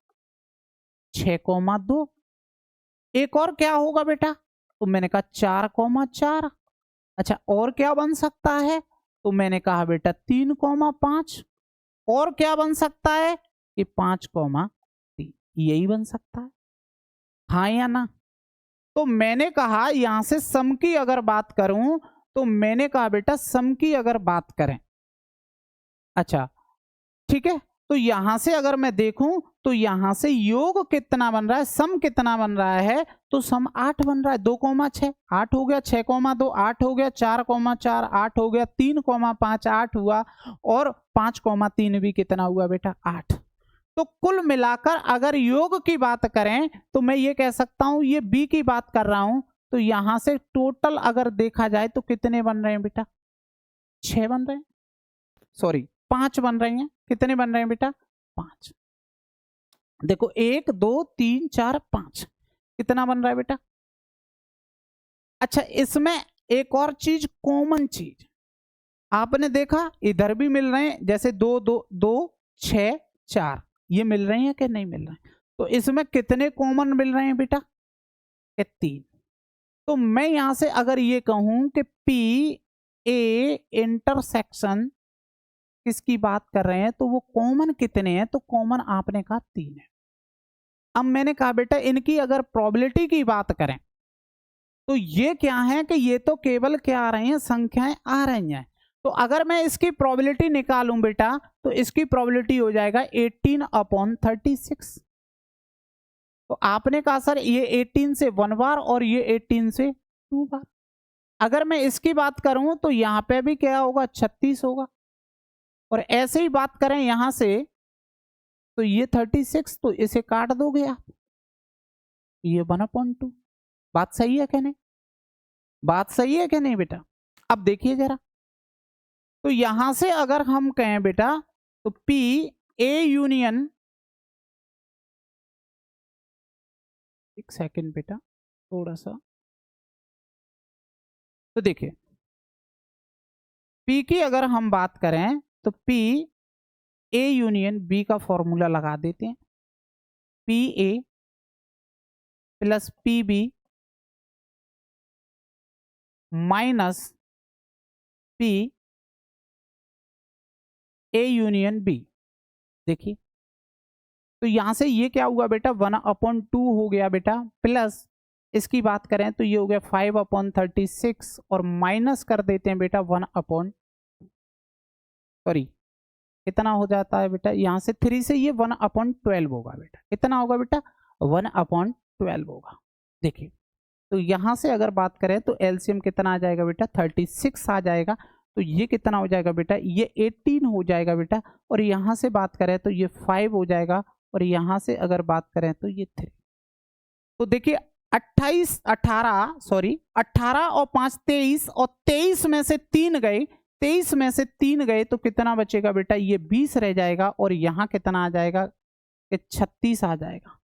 6,2। एक और क्या होगा बेटा? तो मैंने कहा 4,4। अच्छा और क्या बन सकता है? तो मैंने कहा बेटा 3,5। और क्या बन सकता है? कि 5,3, यही बन सकता है, हाँ या ना? तो मैंने कहा यहां से सम की अगर बात करूं तो मैंने कहा बेटा सम की अगर बात करें, अच्छा ठीक है, तो यहां से अगर मैं देखूं तो यहां से योग कितना बन रहा है, सम कितना बन रहा है? तो सम 8 बन रहा है। 2,6 8 हो गया, 6,2 8 हो गया, 4,4 8 हो गया, 3,5 8 हुआ और 5,3 भी कितना हुआ बेटा 8। तो कुल मिलाकर अगर योग की बात करें तो मैं ये कह सकता हूं, ये बी की बात कर रहा हूं, तो यहां से टोटल अगर देखा जाए तो कितने बन रहे हैं बेटा 6 बन रहे हैं, सॉरी 5 बन रहे हैं। कितने बन रहे हैं बेटा 5। देखो 1 2 3 4 5 कितना बन रहा है बेटा। अच्छा इसमें एक और चीज, कॉमन चीज आपने देखा इधर भी मिल रहे हैं, जैसे 2 2 2 6 4 ये मिल रहे हैं कि नहीं मिल रहे हैं? तो इसमें कितने कॉमन मिल रहे हैं बेटा? 3। तो मैं यहां से अगर ये कहूं कि पी ए इंटरसेक्शन किसकी बात कर रहे हैं तो वो कॉमन कितने हैं? तो कॉमन आपने कहा 3 है। अब मैंने कहा बेटा इनकी अगर प्रोबेबिलिटी की बात करें तो ये क्या है कि ये तो केवल क्या आ रही हैं, संख्याएं आ रही हैं। तो अगर मैं इसकी प्रोबेबिलिटी निकालूं बेटा तो इसकी प्रोबेबिलिटी हो जाएगा 18/36। तो आपने कहा सर ये 18 से 1 बार और ये 18 से 2 बार। अगर मैं इसकी बात करूं तो यहां पे भी क्या होगा 36 होगा, और ऐसे ही बात करें यहां से तो ये 36, तो इसे काट दोगे आप, ये 1/2। बात सही है क्या नहीं? बात सही है क्या नहीं बेटा? अब देखिए जरा, तो यहां से अगर हम कहें बेटा तो पी ए यूनियन, एक सेकंड बेटा थोड़ा सा, तो देखिए पी की अगर हम बात करें तो पी ए यूनियन बी का फॉर्मूला लगा देते हैं, P A plus P B minus P A union B. देखिए तो यहां से ये क्या हुआ बेटा 1/2 हो गया बेटा, प्लस इसकी बात करें तो ये हो गया 5/36 और माइनस कर देते हैं बेटा 1/, सॉरी कितना हो जाता है बेटा, यहां से 3 से ये 1/12 होगा बेटा। कितना होगा बेटा 1/12 होगा। देखिए तो यहां से अगर बात करें तो एलसीएम कितना आ जाएगा बेटा 36 आ जाएगा। तो ये कितना हो जाएगा बेटा, ये 18 हो जाएगा बेटा, और यहां से बात करें तो ये 5 हो जाएगा, और यहां से अगर बात करें तो ये 3। तो देखिए 18 और 5 23, और 23 में से 3 गए, 23 में से 3 गए तो कितना बचेगा बेटा, ये 20 रह जाएगा, और यहां कितना आ जाएगा 36 आ जाएगा।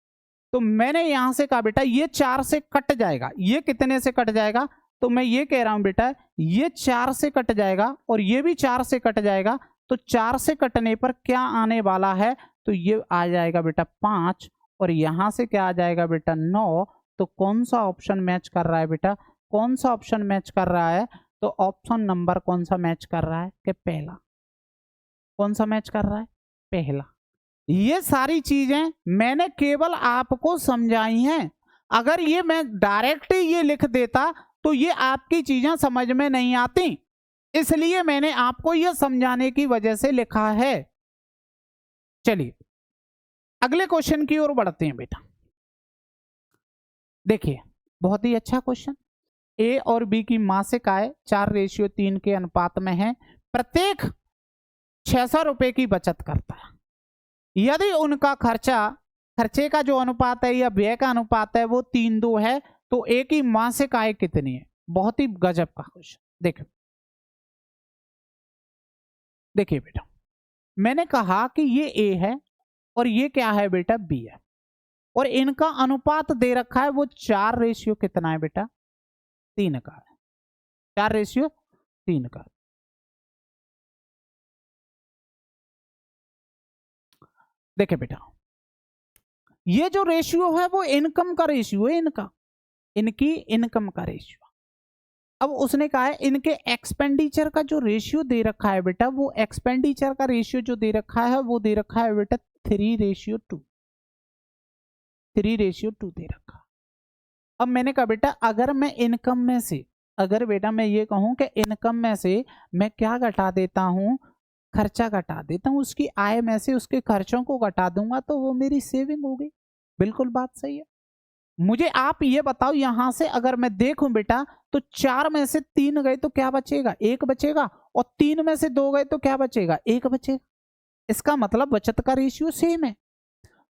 तो मैंने यहां से कहा बेटा ये 4 से कट जाएगा, ये कितने से कट जाएगा, तो मैं ये कह रहा हूं बेटा ये 4 से कट जाएगा और ये भी 4 से कट जाएगा। तो 4 से कटने पर क्या आने वाला है, तो ये आ जाएगा बेटा 5 और यहां से क्या आ जाएगा बेटा 9। तो कौन सा ऑप्शन मैच कर रहा है बेटा, कौन सा ऑप्शन मैच कर रहा है, तो ऑप्शन नंबर कौन सा मैच कर रहा है कि पहला। कौन सा मैच कर रहा है, पहला। ये सारी चीजें मैंने केवल आपको समझाई हैं। अगर ये मैं डायरेक्ट ये लिख देता तो ये आपकी चीजें समझ में नहीं आती, इसलिए मैंने आपको यह समझाने की वजह से लिखा है। चलिए अगले क्वेश्चन की ओर बढ़ते हैं बेटा। देखिए बहुत ही अच्छा क्वेश्चन। ए और बी की मासिक आय 4:3 के अनुपात में है, प्रत्येक 600 रुपए की बचत करता है। यदि उनका खर्चे का जो अनुपात है या व्यय का अनुपात है वो 3:2 है, तो ए की मासिक आय कितनी है। बहुत ही गजब का क्वेश्चन। देखिए बेटा मैंने कहा कि ये ए है और ये क्या है बेटा बी है, और इनका अनुपात दे रखा है वो 4:3 कितना है बेटा 3 का है, 4:3 का। देखिए बेटा ये जो रेशियो है वो इनकम का रेशियो है, इनकी इनकम का रेशियो। अब उसने कहा है इनके एक्सपेंडिचर का जो रेशियो दे रखा है बेटा, वो एक्सपेंडिचर का रेशियो जो दे रखा है वो दे रखा है बेटा 3:2, 3:2 दे रखा। अब मैंने कहा बेटा अगर मैं इनकम में से, अगर बेटा मैं ये कहूं कि इनकम में से मैं क्या घटा देता हूं, खर्चा घटा देता हूं, उसकी आय में से उसके खर्चों को घटा दूंगा तो वो मेरी सेविंग हो गई। बिल्कुल बात सही है। मुझे आप ये बताओ यहां से अगर मैं देखूं बेटा तो 4 में से 3 गए तो क्या बचेगा, 1 बचेगा, और 3 में से 2 गए तो क्या बचेगा, 1 बचेगा। इसका मतलब बचत का रेशियो सेम है।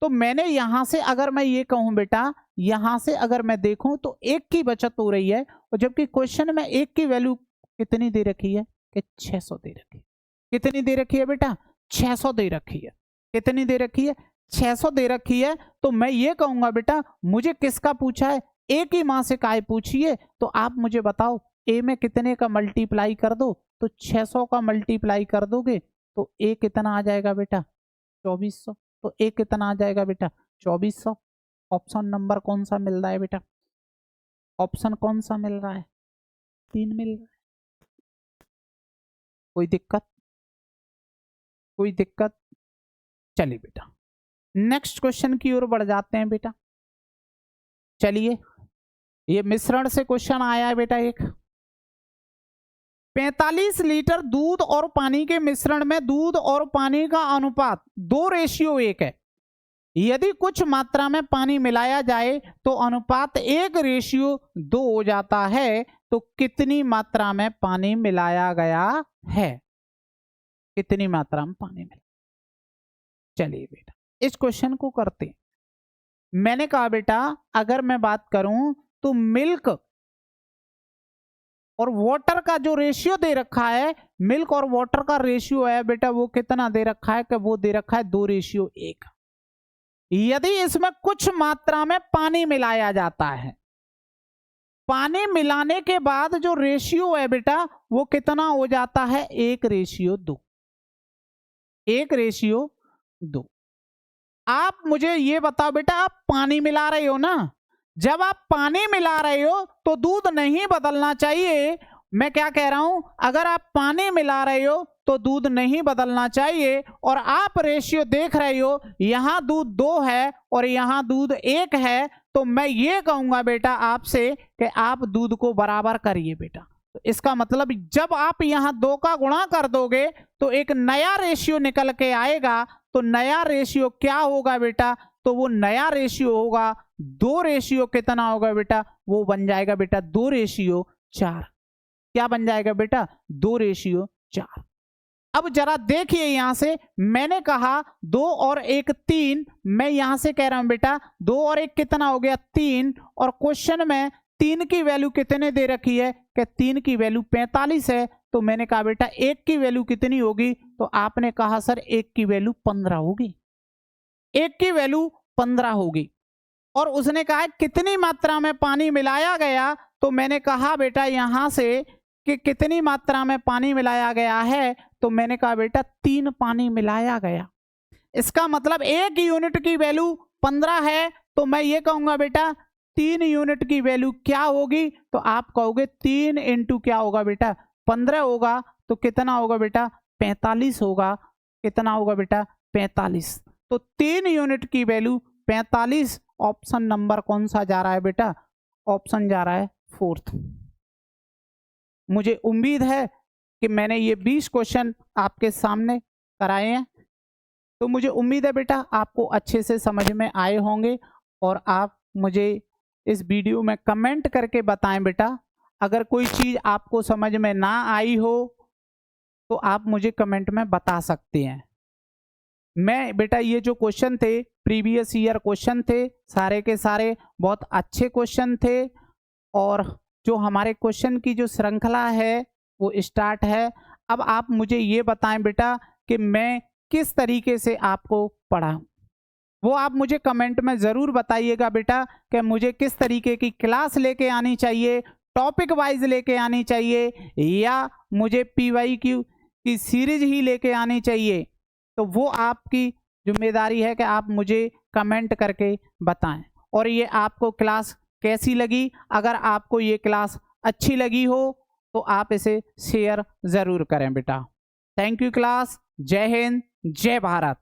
तो मैंने यहां से अगर मैं ये कहूं बेटा, यहां से अगर मैं देखूं तो 1 की बचत हो रही है, और जबकि क्वेश्चन में 1 की वैल्यू कितनी दे रखी है कि 600 दे रखी है। कितनी दे रखी है बेटा 600 दे रखी है। कितनी दे रखी है 600 दे रखी है। तो मैं ये कहूंगा बेटा मुझे किसका पूछा है, ए की मासिक आय पूछिए, तो आप मुझे बताओ ए में कितने का मल्टीप्लाई कर दो, तो 600 का मल्टीप्लाई कर दोगे तो ए कितना आ जाएगा बेटा 2400। तो ए कितना आ जाएगा बेटा 2400। ऑप्शन नंबर कौन सा मिल रहा है बेटा, ऑप्शन कौन सा मिल रहा है, 3 मिल रहा है। कोई दिक्कत, कोई दिक्कत। चलिए बेटा नेक्स्ट क्वेश्चन की ओर बढ़ जाते हैं बेटा। चलिए ये मिश्रण से क्वेश्चन आया है बेटा एक। 45 लीटर दूध और पानी के मिश्रण में दूध और पानी का अनुपात 2:1 है। यदि कुछ मात्रा में पानी मिलाया जाए तो अनुपात 1:2 हो जाता है, तो कितनी मात्रा में पानी मिलाया गया है, कितनी मात्रा में पानी मिला। चलिए बेटा इस क्वेश्चन को करते हैं। मैंने कहा बेटा अगर मैं बात करूं तो मिल्क और वाटर का जो रेशियो दे रखा है, मिल्क और वाटर का रेशियो है बेटा वो कितना दे रखा है कि वो दे रखा है 2:1। यदि इसमें कुछ मात्रा में पानी मिलाया जाता है, पानी मिलाने के बाद जो रेशियो है बेटा वो कितना हो जाता है 1:2, 1:2। आप मुझे ये बताओ बेटा आप पानी मिला रहे हो ना, जब आप पानी मिला रहे हो तो दूध नहीं बदलना चाहिए। मैं क्या कह रहा हूं, अगर आप पानी मिला रहे हो तो दूध नहीं बदलना चाहिए। और आप रेशियो देख रहे हो यहां दूध 2 है और यहां दूध 1 है, तो मैं ये कहूंगा बेटा आपसे कि आप दूध को बराबर करिए बेटा। तो इसका मतलब जब आप यहां 2 का गुणा कर दोगे तो एक नया रेशियो निकल के आएगा। तो नया रेशियो क्या होगा बेटा, तो वो नया रेशियो होगा 2:, कितना होगा बेटा, वो बन जाएगा बेटा 2:4। क्या बन जाएगा बेटा 2:4। अब जरा देखिए यहां से मैंने कहा 2 और 1 3, मैं यहां से कह रहा हूं बेटा 2 और 1 कितना हो गया 3, और क्वेश्चन में 3 की वैल्यू कितने दे रखी है कि 3 की वैल्यू 45 है। तो मैंने कहा बेटा 1 की वैल्यू कितनी होगी, तो आपने कहा सर 1 की वैल्यू 15 होगी, 1 की वैल्यू 15 होगी। और उसने कहा कितनी मात्रा में पानी मिलाया गया, तो मैंने कहा बेटा यहां से कि कितनी मात्रा में पानी मिलाया गया है, तो मैंने कहा बेटा 3 पानी मिलाया गया। इसका मतलब 1 यूनिट की वैल्यू 15 है, तो मैं ये कहूंगा बेटा 3 यूनिट की वैल्यू क्या होगी, तो आप कहोगे 3 इंटू क्या होगा बेटा 15 होगा, तो कितना होगा बेटा 45 होगा। कितना होगा बेटा 45। तो 3 यूनिट की वैल्यू 45। ऑप्शन नंबर कौन सा जा रहा है बेटा, ऑप्शन जा रहा है 4th। मुझे उम्मीद है कि मैंने ये 20 क्वेश्चन आपके सामने कराए हैं, तो मुझे उम्मीद है बेटा आपको अच्छे से समझ में आए होंगे। और आप मुझे इस वीडियो में कमेंट करके बताएं बेटा, अगर कोई चीज़ आपको समझ में ना आई हो तो आप मुझे कमेंट में बता सकते हैं। मैं बेटा ये जो क्वेश्चन थे प्रीवियस ईयर क्वेश्चन थे, सारे के सारे बहुत अच्छे क्वेश्चन थे। और जो हमारे क्वेश्चन की जो श्रृंखला है वो स्टार्ट है। अब आप मुझे ये बताएं बेटा कि मैं किस तरीके से आपको पढ़ाऊं, वो आप मुझे कमेंट में ज़रूर बताइएगा बेटा कि मुझे किस तरीके की क्लास लेके आनी चाहिए, टॉपिक वाइज लेके आनी चाहिए, या मुझे PYQ की सीरीज ही लेके आनी चाहिए। तो वो आपकी जिम्मेदारी है कि आप मुझे कमेंट करके बताएं। और ये आपको क्लास कैसी लगी, अगर आपको ये क्लास अच्छी लगी हो तो आप इसे शेयर ज़रूर करें बेटा। Thank you class. जय हिंद, जय भारत।